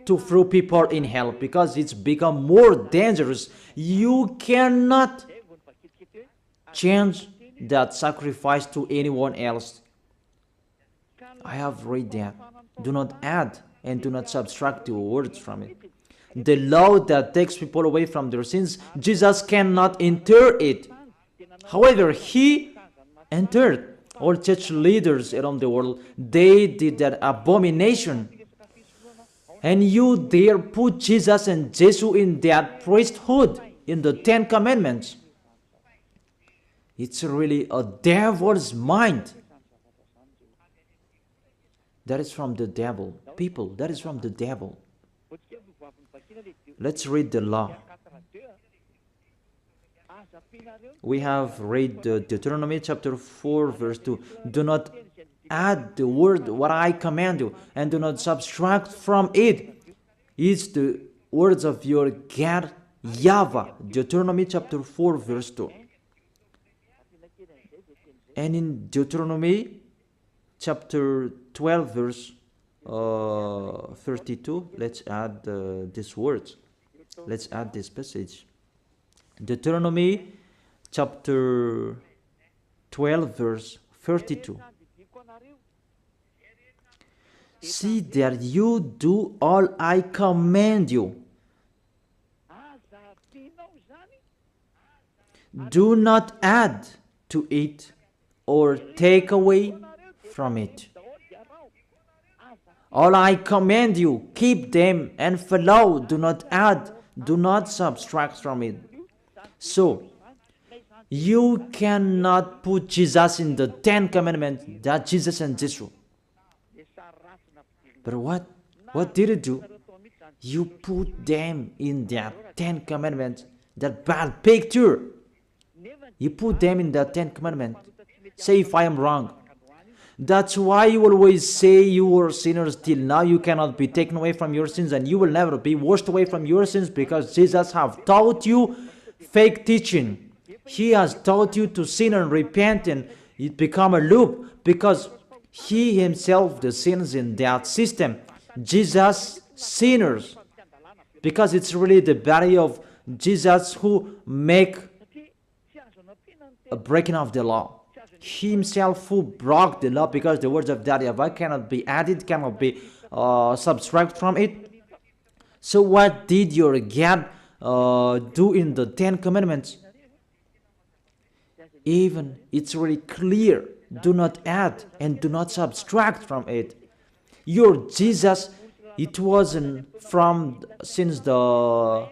to throw people in hell, because it's become more dangerous. You cannot change that sacrifice to anyone else. I have read that. Do not add and do not subtract the words from it. The law that takes people away from their sins, Jesus cannot enter it. However, he entered. All church leaders around the world, they did that abomination. And you dare put Jesus and Jesus in that priesthood, in the 10 Commandments. It's really a devil's mind. That is from the devil. People, that is from the devil. Let's read the law. We have read Deuteronomy chapter 4 verse 2. Do not add the word what I command you, and do not subtract from it. It's the words of your God YAHVAH. Deuteronomy chapter 4 verse 2. And in Deuteronomy chapter 12 verse 32, let's add these words. Let's add this passage. Deuteronomy chapter 12 verse 32. See that you do all I command you. Do not add to it or take away from it. All I command you, keep them and follow. Do not add, do not subtract from it. So, You cannot put Jesus in the 10 Commandments that Jesus and Jeshua. But what did you do? You put them in that 10 Commandments, that bad picture. You put them in that 10 Commandments. Say if I am wrong. That's why you always say you were sinners till now. You cannot be taken away from your sins, and you will never be washed away from your sins, because Jesus have taught you fake teaching. He has taught you to sin and repent, and it become a loop, because he himself the sins in that system. Jesus sinners, because it's really the body of Jesus who make a breaking of the law. He himself who broke the law, because the words of YAHVAH cannot be added, cannot be subtracted from it. So what did your God do in the 10 Commandments? Even it's really clear. Do not add and do not subtract from it. Your Jesus, it wasn't from since the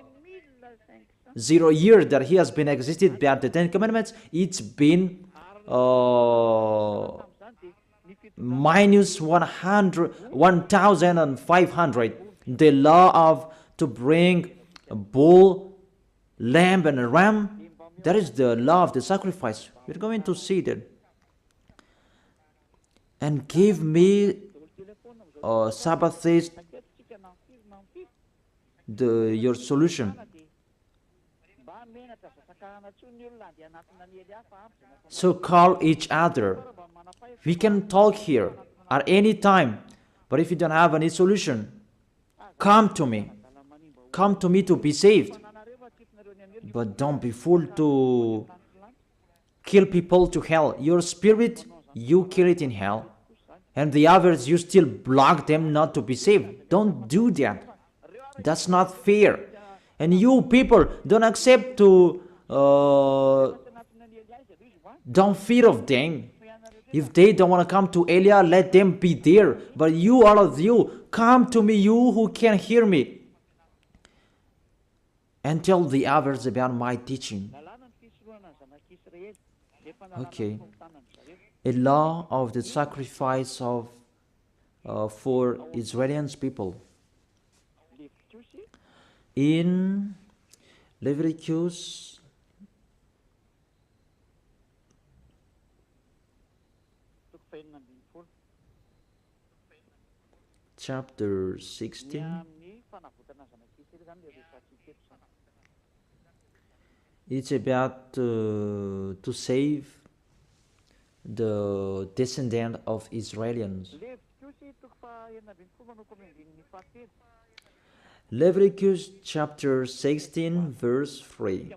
0 year that he has been existed by the 10 Commandments. It's been minus 1,500. The law of to bring a bull, lamb, and a ram. That is the law of the sacrifice. We're going to see that. And give me Sabbath days, your solution. So call each other. We can talk here at any time. But if you don't have any solution, come to me. Come to me to be saved. But don't be fool to kill people to hell. Your spirit, you kill it in hell. And the others, you still block them not to be saved. Don't do that. That's not fair. And you people, don't accept to don't fear of them. If they don't want to come to Elia, let them be there. But you, all of you, come to me, you who can hear me, and tell the others about my teaching. Okay. A law of the sacrifice of for Israeli people. In Leviticus chapter 16, it's about to save the descendant of Israelians. Leviticus chapter 16 verse 3.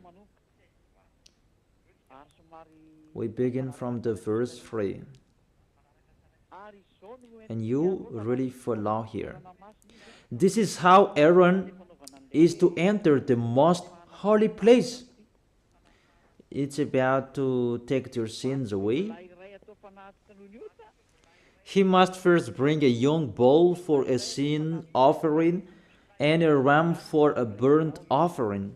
We begin from the verse 3. And you really follow here. This is how Aaron is to enter the most holy place. It's about to take your sins away. He must first bring a young bull for a sin offering and a ram for a burnt offering.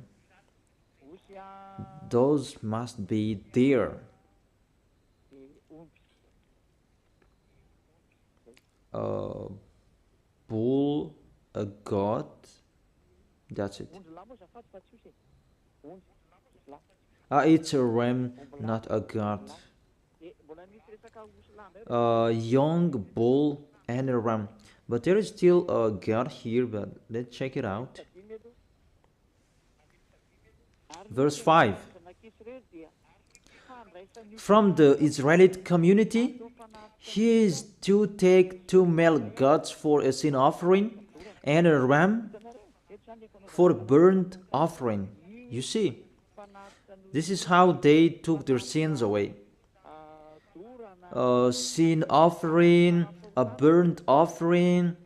Those must be there. A bull, a goat, that's it. It's a ram, not a goat. A young bull and a ram. But there is still a goat here, but let's check it out. Verse 5. From the Israelite community, he is to take 2 male goats for a sin offering and a ram for burnt offering. You see, this is how they took their sins away. A sin offering, a burnt offering,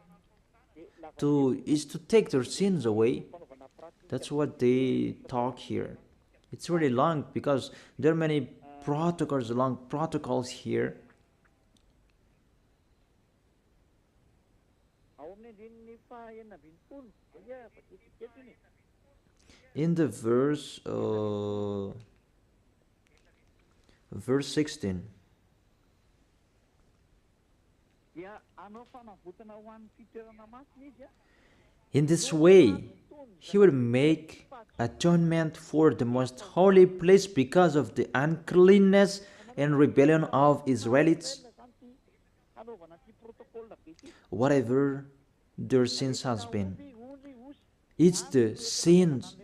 is to take their sins away. That's what they talk here. It's really long because there are many protocols, long protocols here. In the verse verse 16. In this way, he will make atonement for the most holy place because of the uncleanness and rebellion of Israelites, whatever their sins has been. It's the sins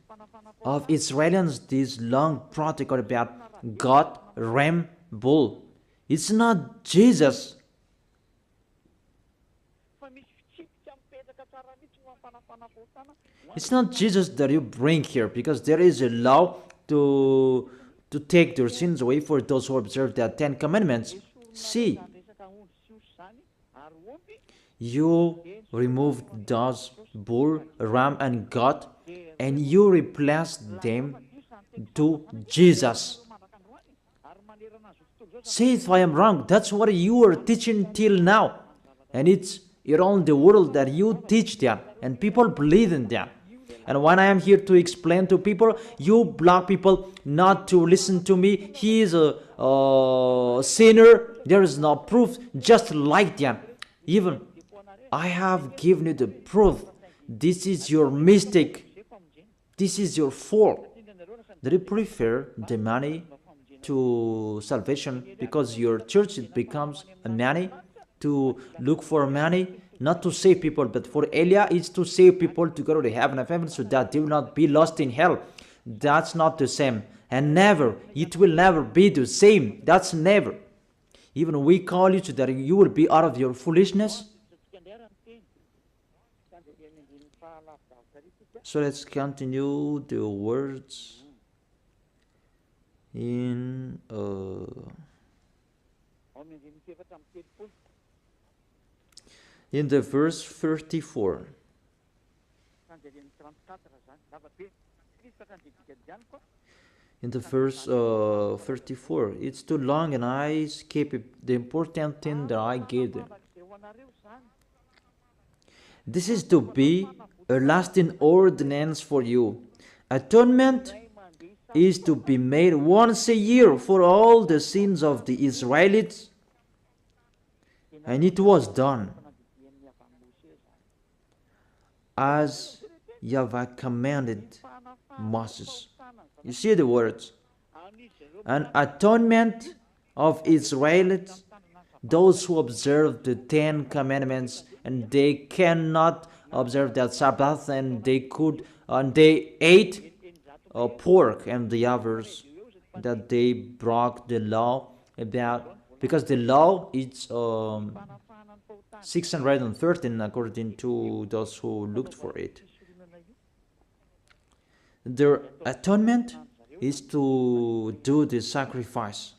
of Israelians, this long protocol about God, ram, bull. It's not Jesus. It's not Jesus that you bring here, because there is a law to take their sins away for those who observe the 10 Commandments. See, you removed those bull, ram, and goat, and you replaced them to Jesus. Say if I am wrong. That's what you are teaching till now, and it's around the world that you teach that, and people believe in that. And when I am here to explain to people, you block people not to listen to me. He is a sinner. There is no proof. Just like that. Even I have given you the proof. This is your mistake. This is your fault. Do you prefer the money to salvation? Because your church, it becomes a money, to look for money, not to save people, but for Elia, it's to save people to go to the heaven of heaven so that they will not be lost in hell. That's not the same. And never, it will never be the same. That's never. Even we call you so that you will be out of your foolishness. So let's continue the words in the verse 34. In the verse 34, it's too long and I skip the important thing that I gave them. This is to be a lasting ordinance for you. Atonement is to be made once a year for all the sins of the Israelites, and it was done as YAHVAH commanded Moses. You see the words. An atonement of Israelites, those who observe the 10 Commandments, and they cannot observe that Sabbath, and they ate pork, and the others that they broke the law about, because the law is 613 according to those who looked for it. Their atonement is to do the sacrifice.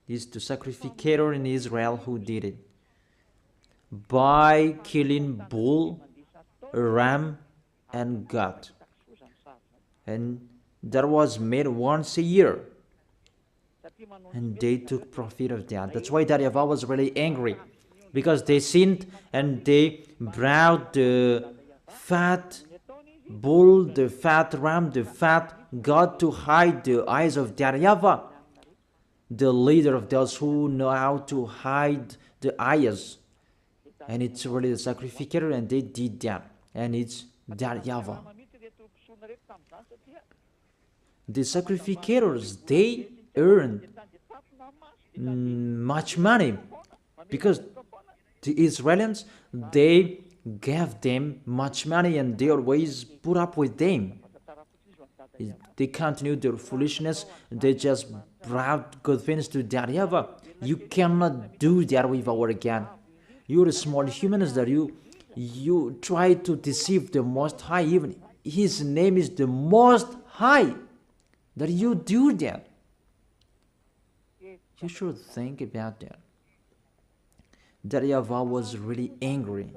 It's the sacrificator in Israel who did it by killing bull, ram, and goat, and that was made once a year, and they took profit of that. That's why YAHVAH was really angry, because they sinned and they brought the fat bull, the fat ram, the fat goat to hide the eyes of YAHVAH, the leader of those who know how to hide the eyes. And it's really the sacrificator, and they did that, and it's YAHVAH. The sacrificators, they earned much money, because the Israelites, they gave them much money, and they always put up with them. They continued their foolishness. They just brought good things to YAHVAH. You cannot do that with our God. You're a small humans that you try to deceive the Most High. Even His name is the Most High, that you do that. You should think about that. YAHVAH was really angry.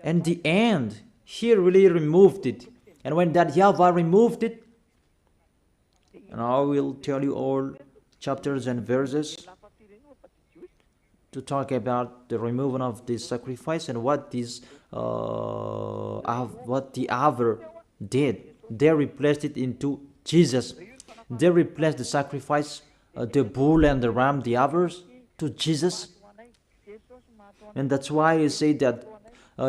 And the end, He really removed it. And when YAHVAH removed it, and I will tell you all chapters and verses to talk about the removal of this sacrifice and what the other did. They replaced it into Jesus. They replaced the sacrifice, the bull and the ram, the others, to Jesus. And that's why you say that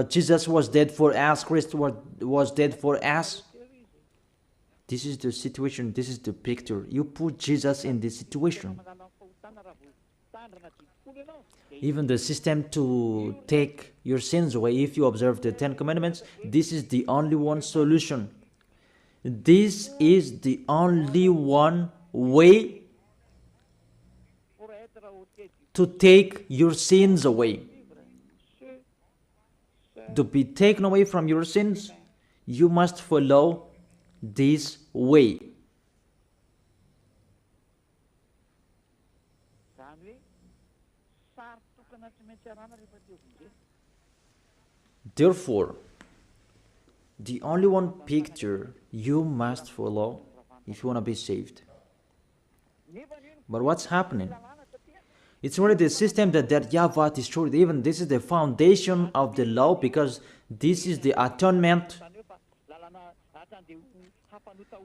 Jesus was dead for us, Christ was dead for us. This is the situation, this is the picture. You put Jesus in this situation. Even the system to take your sins away, if you observe the 10 Commandments, this is the only one solution. This is the only one way to take your sins away. To be taken away from your sins, you must follow this way. Therefore, the only one picture you must follow if you want to be saved. But what's happening? It's already the system that YAHVAH destroyed. Even this is the foundation of the law, because this is the atonement.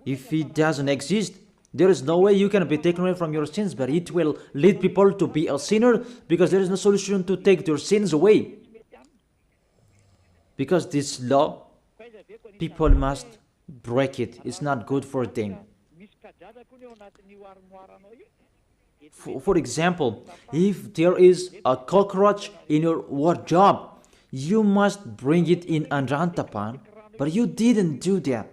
If it doesn't exist, there is no way you can be taken away from your sins, but it will lead people to be a sinner, because there is no solution to take their sins away. Because this law, people must break it. It's not good for them. For example, if there is a cockroach in your wardrobe, you must bring it in Anrantapan, but you didn't do that.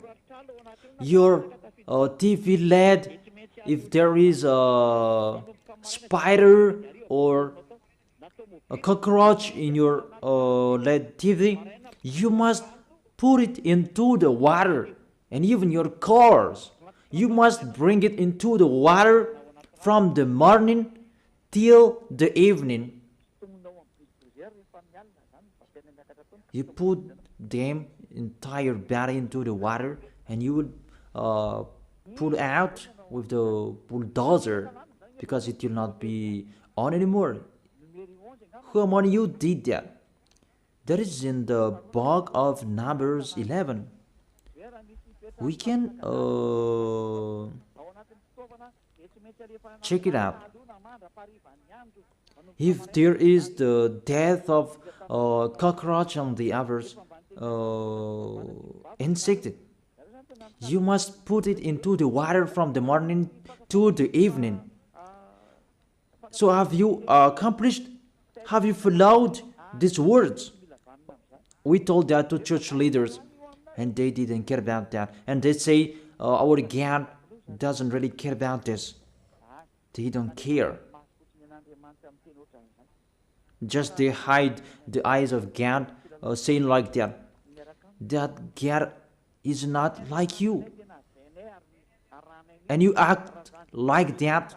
Your TV LED, if there is a spider or a cockroach in your LED TV, you must put it into the water. And even your cars, you must bring it into the water from the morning till the evening. You put them entire body into the water, and you would pull out with the bulldozer, because it will not be on anymore. Who among you did that? That is in the book of Numbers 11. We can check it out. If there is the death of cockroach and the others insected, you must put it into the water from the morning to the evening. So have you accomplished? Have you followed these words? We told that to church leaders, and they didn't care about that. And they say, our God doesn't really care about this. They don't care. Just they hide the eyes of God, saying like that. That God is not like you. And you act like that.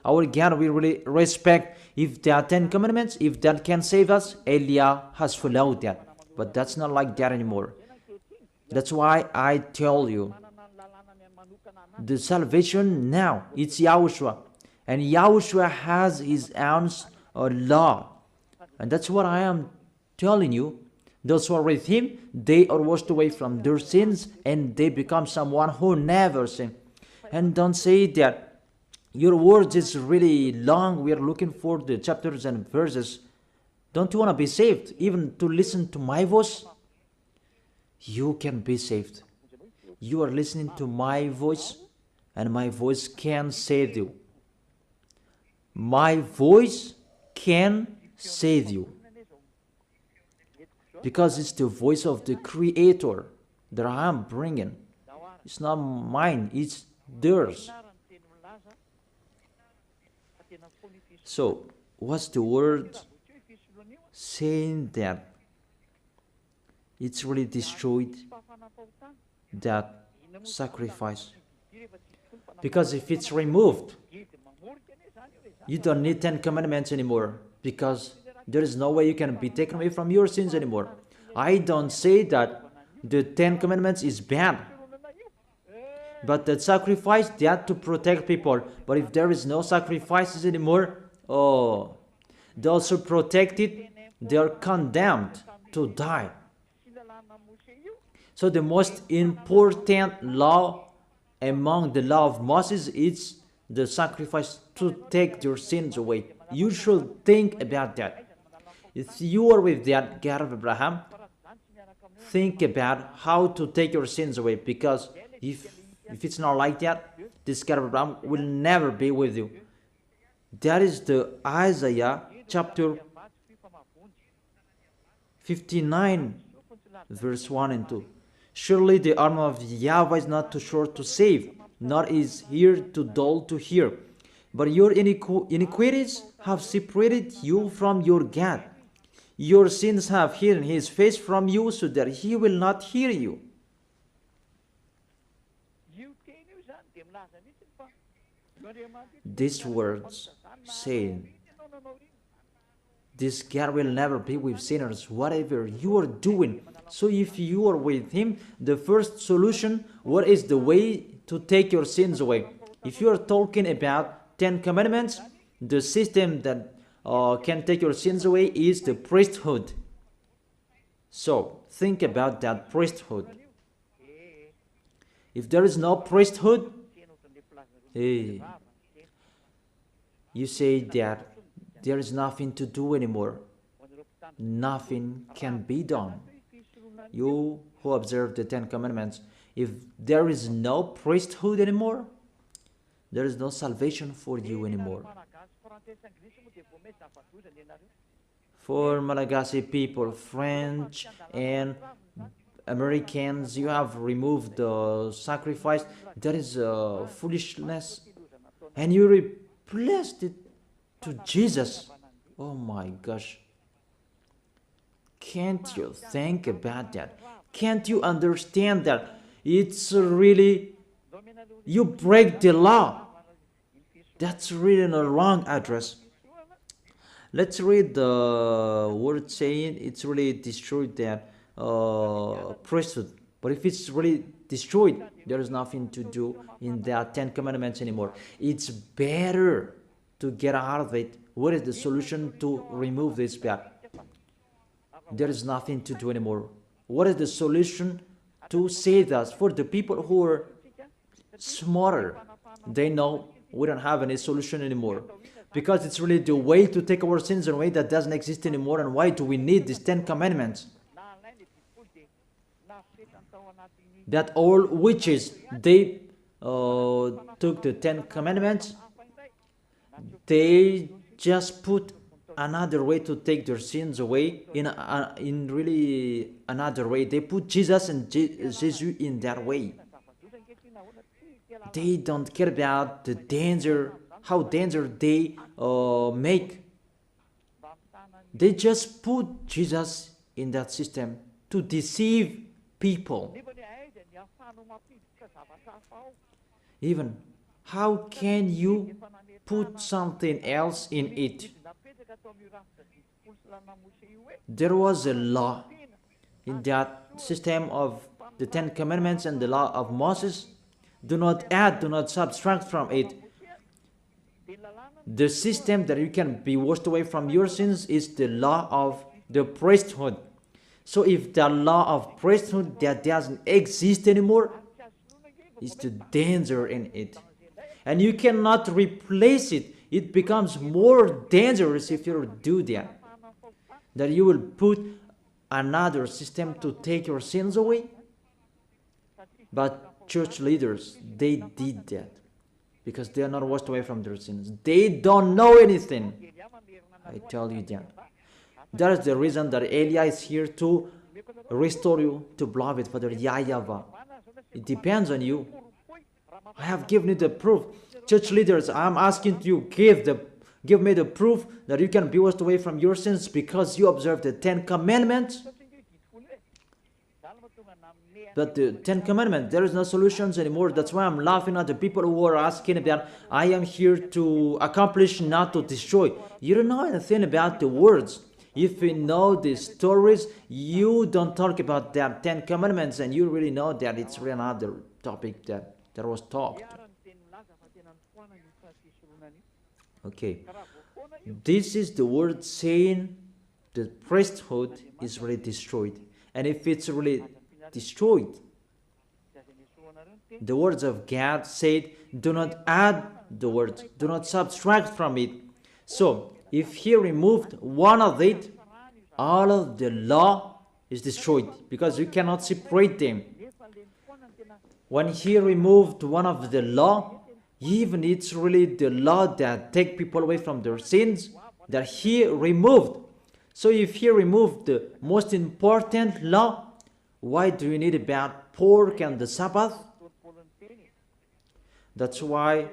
Our God we really respect. If there are 10 commandments, if that can save us, Elia has followed that. But that's not like that anymore. That's why I tell you, the salvation now, it's YAHOSHUAH. And YAHOSHUAH has his own law. And that's what I am telling you. Those who are with him, they are washed away from their sins, and they become someone who never sinned. And don't say that your words is really long. We are looking for the chapters and verses. Don't you want to be saved? Even to listen to my voice? You can be saved. You are listening to my voice, and my voice can save you. My voice can save you. Because it's the voice of the Creator that I am bringing. It's not mine, it's theirs. So, what's the word saying that it's really destroyed that sacrifice? Because if it's removed, you don't need 10 commandments anymore, because there is no way you can be taken away from your sins anymore. I don't say that the 10 commandments is bad, but the sacrifice, they have to protect people. But if there is no sacrifices anymore, those who protect it, they are condemned to die. So the most important law among the law of Moses is the sacrifice to take your sins away. You should think about that. If you are with that God of Abraham, think about how to take your sins away, because if it's not like that, this God of Abraham will never be with you. That is the Isaiah chapter 59 verse 1 and 2. Surely the arm of Yahweh is not too short to save, nor is ear too dull to hear. But your iniquities have separated you from your God. Your sins have hidden his face from you so that he will not hear you. These words say, this God will never be with sinners, whatever you are doing. So if you are with him, the first solution, what is the way to take your sins away? If you are talking about 10 commandments, the system that can take your sins away is the priesthood. So think about that priesthood. If there is no priesthood, you say that there is nothing to do anymore. Nothing can be done. You who observe the 10 commandments, if there is no priesthood anymore, there is no salvation for you anymore. For Malagasy people, French and Americans, you have removed the sacrifice. That is foolishness. And you replaced it to Jesus. Oh my gosh. Can't you think about that? Can't you understand that? It's really, you break the law. That's really a wrong address. Let's read the word saying it's really destroyed that priesthood. But if it's really destroyed, there is nothing to do in that 10 commandments anymore. It's better to get out of it. What is the solution to remove this bad? There is nothing to do anymore. What is the solution to save us? For the people who are smarter, they know we don't have any solution anymore, because it's really the way to take our sins away that doesn't exist anymore. And why do we need these 10 commandments? That all witches, they took the 10 commandments, they just put another way to take their sins away, in really another way. They put Jesus and Jesus in that way. They don't care about the danger, how danger they make. They just put Jesus in that system to deceive people. Even, how can you put something else in it? There was a law in that system of the 10 commandments and the law of Moses. Do not add, do not subtract from it. The system that you can be washed away from your sins is the law of the priesthood. So if the law of priesthood that doesn't exist anymore, is the danger in it. And you cannot replace it. It becomes more dangerous if you do that. That you will put another system to take your sins away. But church leaders, they did that because they are not washed away from their sins. They don't know anything. I tell you that. That is the reason that Elia is here to restore you to beloved Father YAHVAH. It depends on you. I have given you the proof. Church leaders, I am asking you, give me the proof that you can be washed away from your sins because you observe the 10 commandments. But the 10 commandments, there is no solutions anymore. That's why I'm laughing at the people who are asking about, I am here to accomplish, not to destroy. You don't know anything about the words. If you know the stories, you don't talk about that 10 commandments, and you really know that it's really another topic that was talked. Okay. This is the word saying the priesthood is really destroyed. And if it's really destroyed. The words of God said, do not add the words, do not subtract from it. So, if he removed one of it, all of the law is destroyed, because you cannot separate them. When he removed one of the law, even it's really the law that take people away from their sins that he removed. So if he removed the most important law, why do you need about pork and the Sabbath? That's why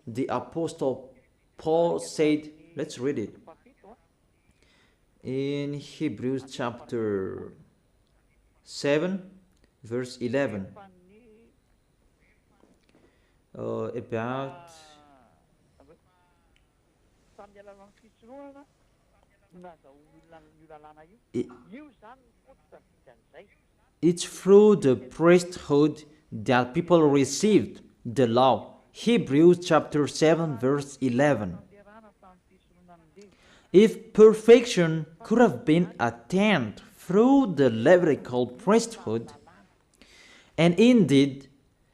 the Apostle Paul said, let's read it. In Hebrews chapter 7, verse 11. About it's through the priesthood that people received the law. Hebrews chapter 7 verse 11. If perfection could have been attained through the Levitical priesthood, and indeed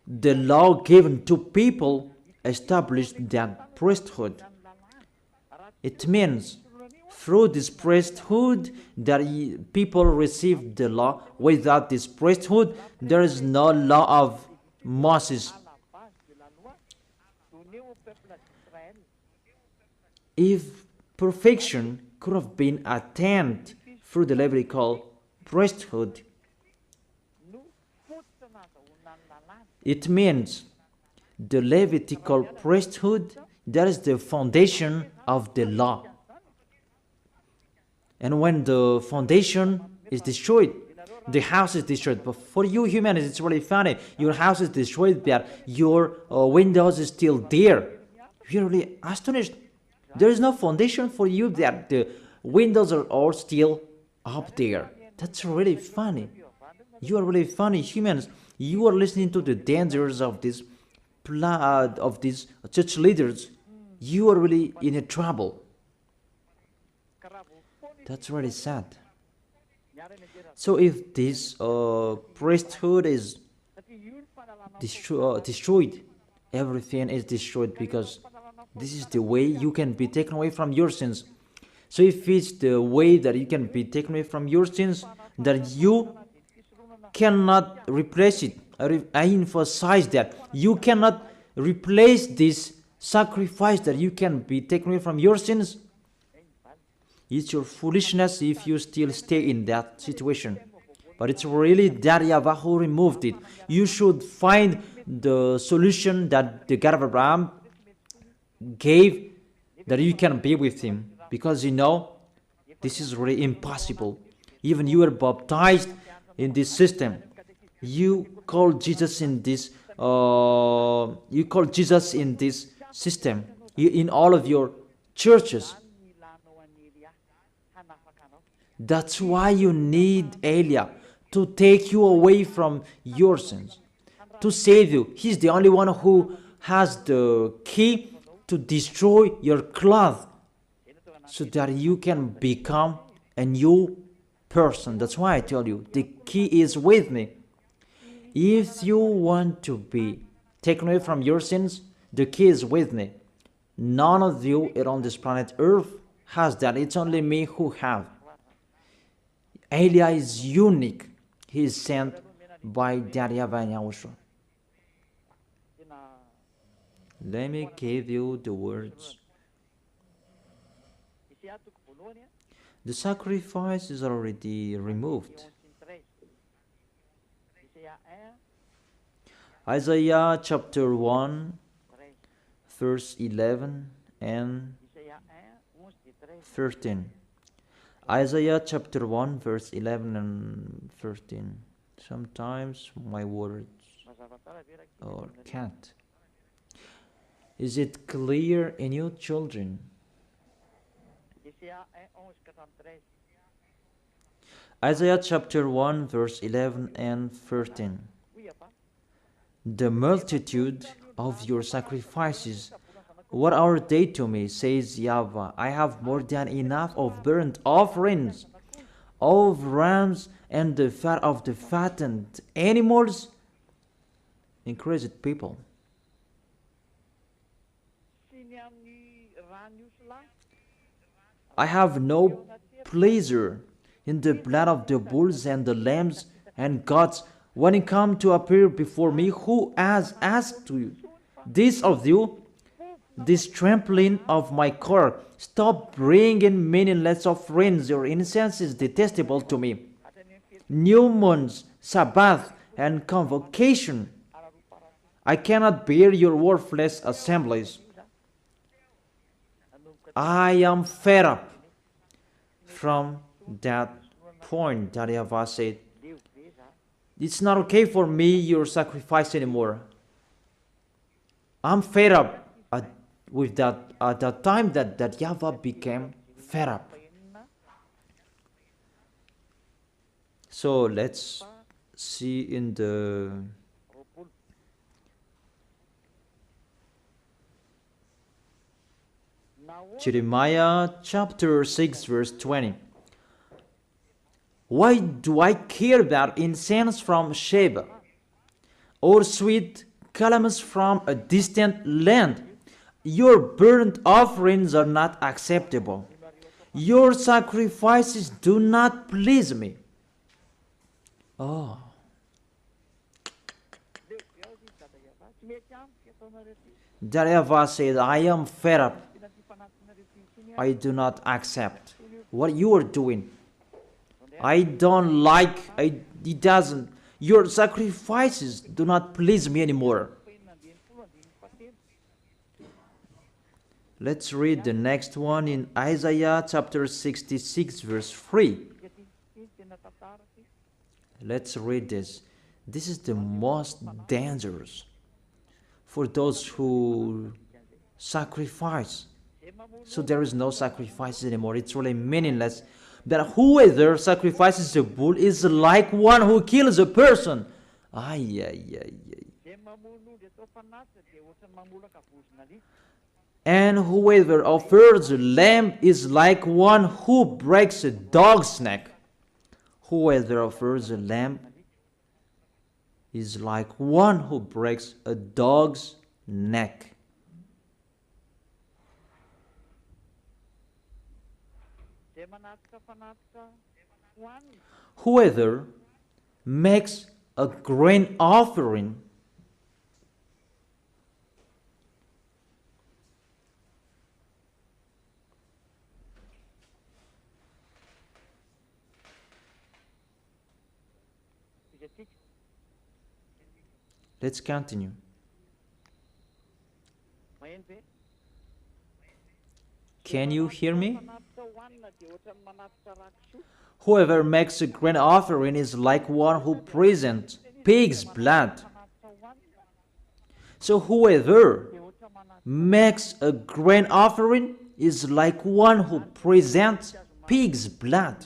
the law given to people established that priesthood, it means through this priesthood that people received the law. Without this priesthood, there is no law of Moses. If perfection could have been attained through the Levitical priesthood, it means the Levitical priesthood, that is the foundation of the law. And when the foundation is destroyed, the house is destroyed. But for you humans, it's really funny. Your house is destroyed, but your windows is still there. You're really astonished. There is no foundation for you, that the windows are all still up there. That's really funny. You are really funny humans. You are listening to the dangers of these church leaders. You are really in a trouble. That's really sad. So if this priesthood is destroyed, everything is destroyed, because this is the way you can be taken away from your sins. So if it's the way that you can be taken away from your sins, that you cannot replace it. I emphasize that you cannot replace this sacrifice that you can be taken away from your sins. It's your foolishness if you still stay in that situation. But it's really that YAHVAH who removed it. You should find the solution that the God of Abraham gave, that you can be with him. Because you know, this is really impossible. Even you are baptized in this system. You call Jesus in this system, in all of your churches. That's why you need Eliah to take you away from your sins, to save you. He's the only one who has the key to destroy your cloth, so that you can become a new person. That's why I tell you, the key is with me. If you want to be taken away from your sins, the key is with me. None of you on this planet Earth has that. It's only me who have. Eliah is unique. He is sent by YAHVAH and YAHOSHUAH. Let me give you the words. The sacrifice is already removed. Isaiah chapter 1, verse 11 and 13. Isaiah chapter 1, verse 11 and 13. Sometimes my words are cut. Is it clear in you, children? Isaiah chapter 1, verse 11 and 13. The multitude of your sacrifices, what are they to me, says YAHVAH? I have more than enough of burnt offerings. of rams and the fat of the fattened animals increased people. I have no pleasure in the blood of the bulls and the lambs and goats when it come to appear before me. Who has asked you this of you? This trampling of my core. Stop bringing meaningless offerings. Your incense is detestable to me. New moons, Sabbath, and convocation. I cannot bear your worthless assemblies. I am fed up. From that point, that YAHVAH said, it's not okay for me, your sacrifice anymore. I'm fed up. With that, at that time that YAHVAH became fed up. So let's see in the Jeremiah chapter 6 verse 20. Why do I care about incense from Sheba, or sweet calamus from a distant land? Your burnt offerings are not acceptable. Your sacrifices do not please me. Oh. That YAHVAH said, I am fed up. I do not accept what you are doing. I don't like, it doesn't. Your sacrifices do not please me anymore. Let's read the next one in Isaiah chapter 66 verse 3. Let's read this. This is the most dangerous for those who sacrifice. So there is no sacrifice anymore. It's really meaningless. That whoever sacrifices a bull is like one who kills a person. Ay, ay, ay, ay. And whoever offers a lamb is like one who breaks a dog's neck. Whoever offers a lamb is like one who breaks a dog's neck. Whoever makes a grain offering Let's continue. Can you hear me? Whoever makes a grain offering is like one who presents pig's blood. So whoever makes a grain offering is like one who presents pig's blood.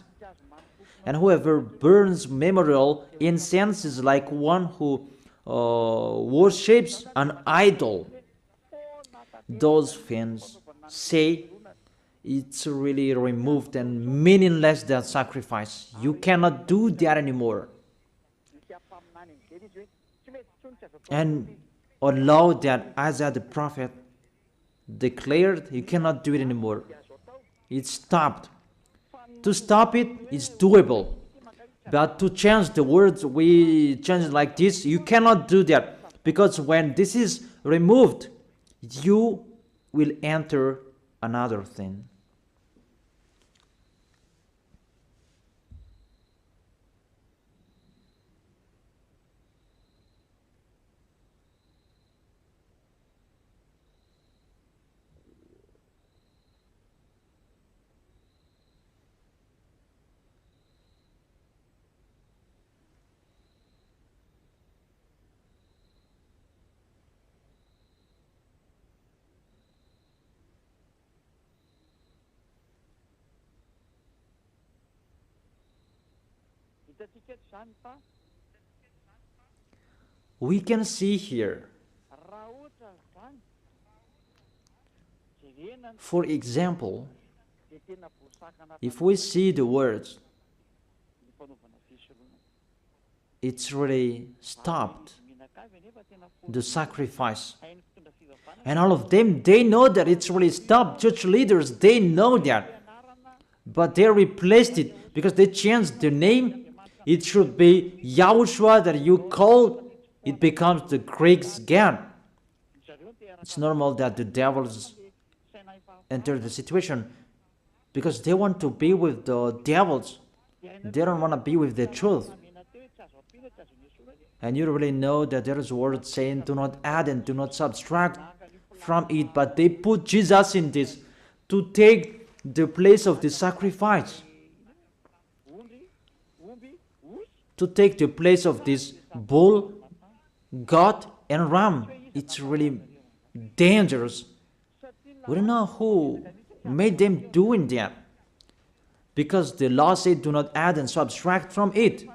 And whoever burns memorial incense is like one who worships an idol. Those fans say it's really removed and meaningless, that sacrifice. You cannot do that anymore. And allow that Isaiah the prophet declared, you cannot do it anymore. It's stopped. To stop it is doable. But to change the words, we change it like this. You cannot do that. Because when this is removed, you will enter another thing. We can see here, for example, if we see the words it's really stopped the sacrifice. And all of them, they know that it's really stopped. Church leaders, they know that. But they replaced it because they changed the name. It should be Yahushua that you call. It becomes the Greek's God. It's normal that the devils enter the situation because they want to be with the devils. They don't want to be with the truth. And you really know that there is a word saying, do not add and do not subtract from it. But they put Jesus in this to take the place of the sacrifice. To take the place of this bull, goat, and ram. It's really dangerous. We don't know who made them doing that. Because the law said, do not add and subtract from it.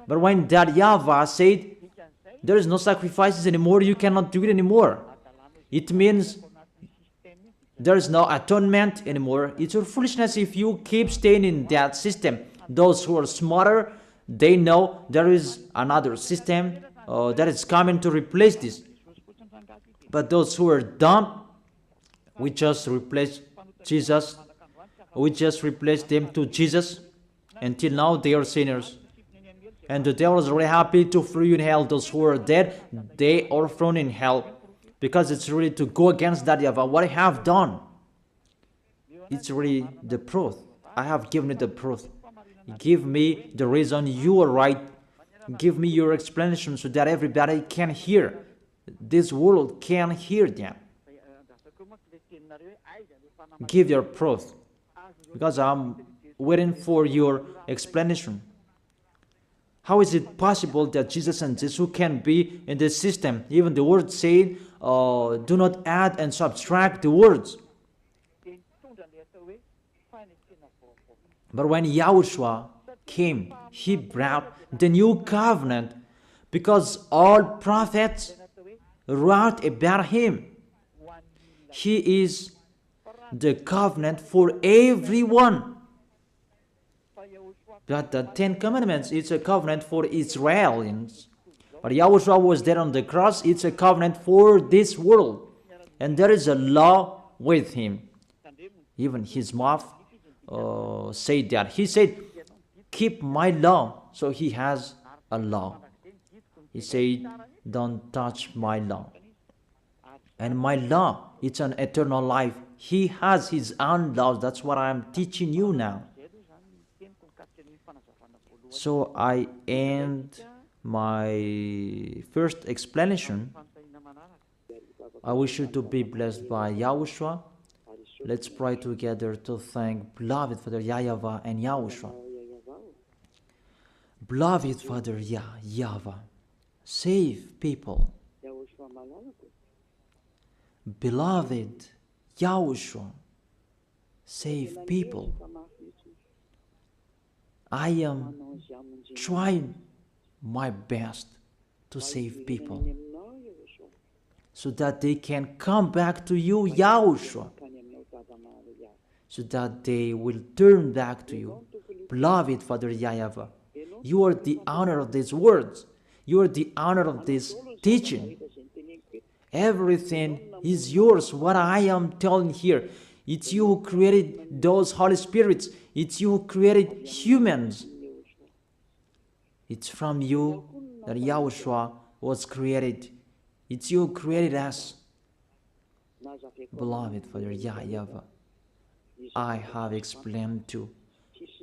But when that YAHVAH said, there is no sacrifices anymore, you cannot do it anymore. It means there is no atonement anymore. It's your foolishness if you keep staying in that system. Those who are smarter, they know there is another system that is coming to replace this. But those who are dumb, we just replace Jesus. We just replace them to Jesus. Until now, they are sinners. And the devil is really happy to throw you in hell. Those who are dead, they are thrown in hell. Because it's really to go against that YAHVAH. What I have done, it's really the proof. I have given it the proof. Give me the reason you are right. Give me your explanation so that everybody can hear. This world can hear them. Give your proof. Because I'm waiting for your explanation. How is it possible that Jesus and Jesus can be in this system? Even the word saying, do not add and subtract the words. But when Yahushua came, he brought the new covenant because all prophets wrote about him. He is the covenant for everyone. But the Ten Commandments, it's a covenant for Israelians. But Yahushua was there on the cross, it's a covenant for this world. And there is a law with him. Even his mouth said that. He said, keep my law. So he has a law. He said, don't touch my law. And my law, it's an eternal life. He has his own laws. That's what I'm teaching you now. So I end my first explanation. I wish you to be blessed by Yahushua. Let's pray together to thank beloved Father YAHVAH and Yahushua. Beloved Father YAHVAH, save people. Beloved Yahushua, save people. I am trying my best to save people so that they can come back to you, Yahushua, so that they will turn back to you. Beloved Father YAHVAH, you are the honor of these words. You are the honor of this teaching. Everything is yours, what I am telling here. It's you who created those Holy Spirits. It's you who created humans. It's from you that Yahushua was created. It's you who created us. Beloved Father YAHVAH, I have explained to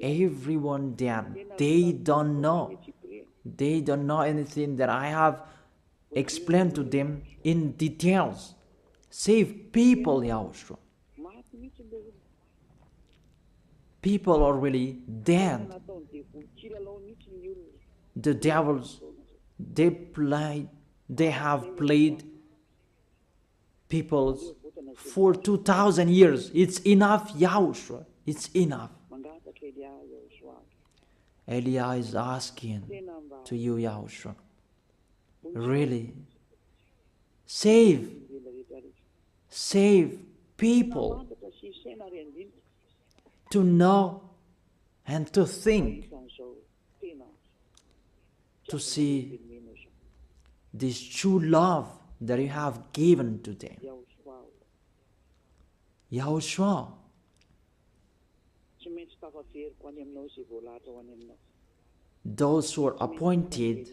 everyone that they don't know. They don't know anything that I have explained to them in details. Save people, Yahushua. People are really dead. The devils, they have played people for 2,000 years. It's enough, Yahushua. It's enough. Elia is asking to you, Yahushua, really, save people to know and to think to see this true love that you have given to them. YAHOSHUAH, those who are appointed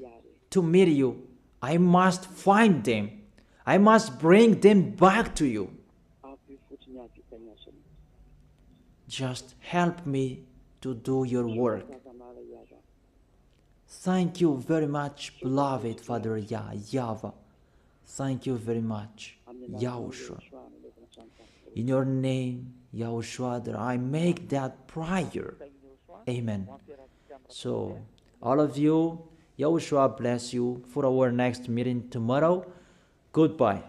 to meet you, I must find them. I must bring them back to you. Just help me to do your work. Thank you very much, beloved Father YAHVAH. Thank you very much, YAHOSHUAH. In your name, YAHOSHUAH, that I make that prayer. Amen. So, all of you, YAHOSHUAH bless you for our next meeting tomorrow. Goodbye.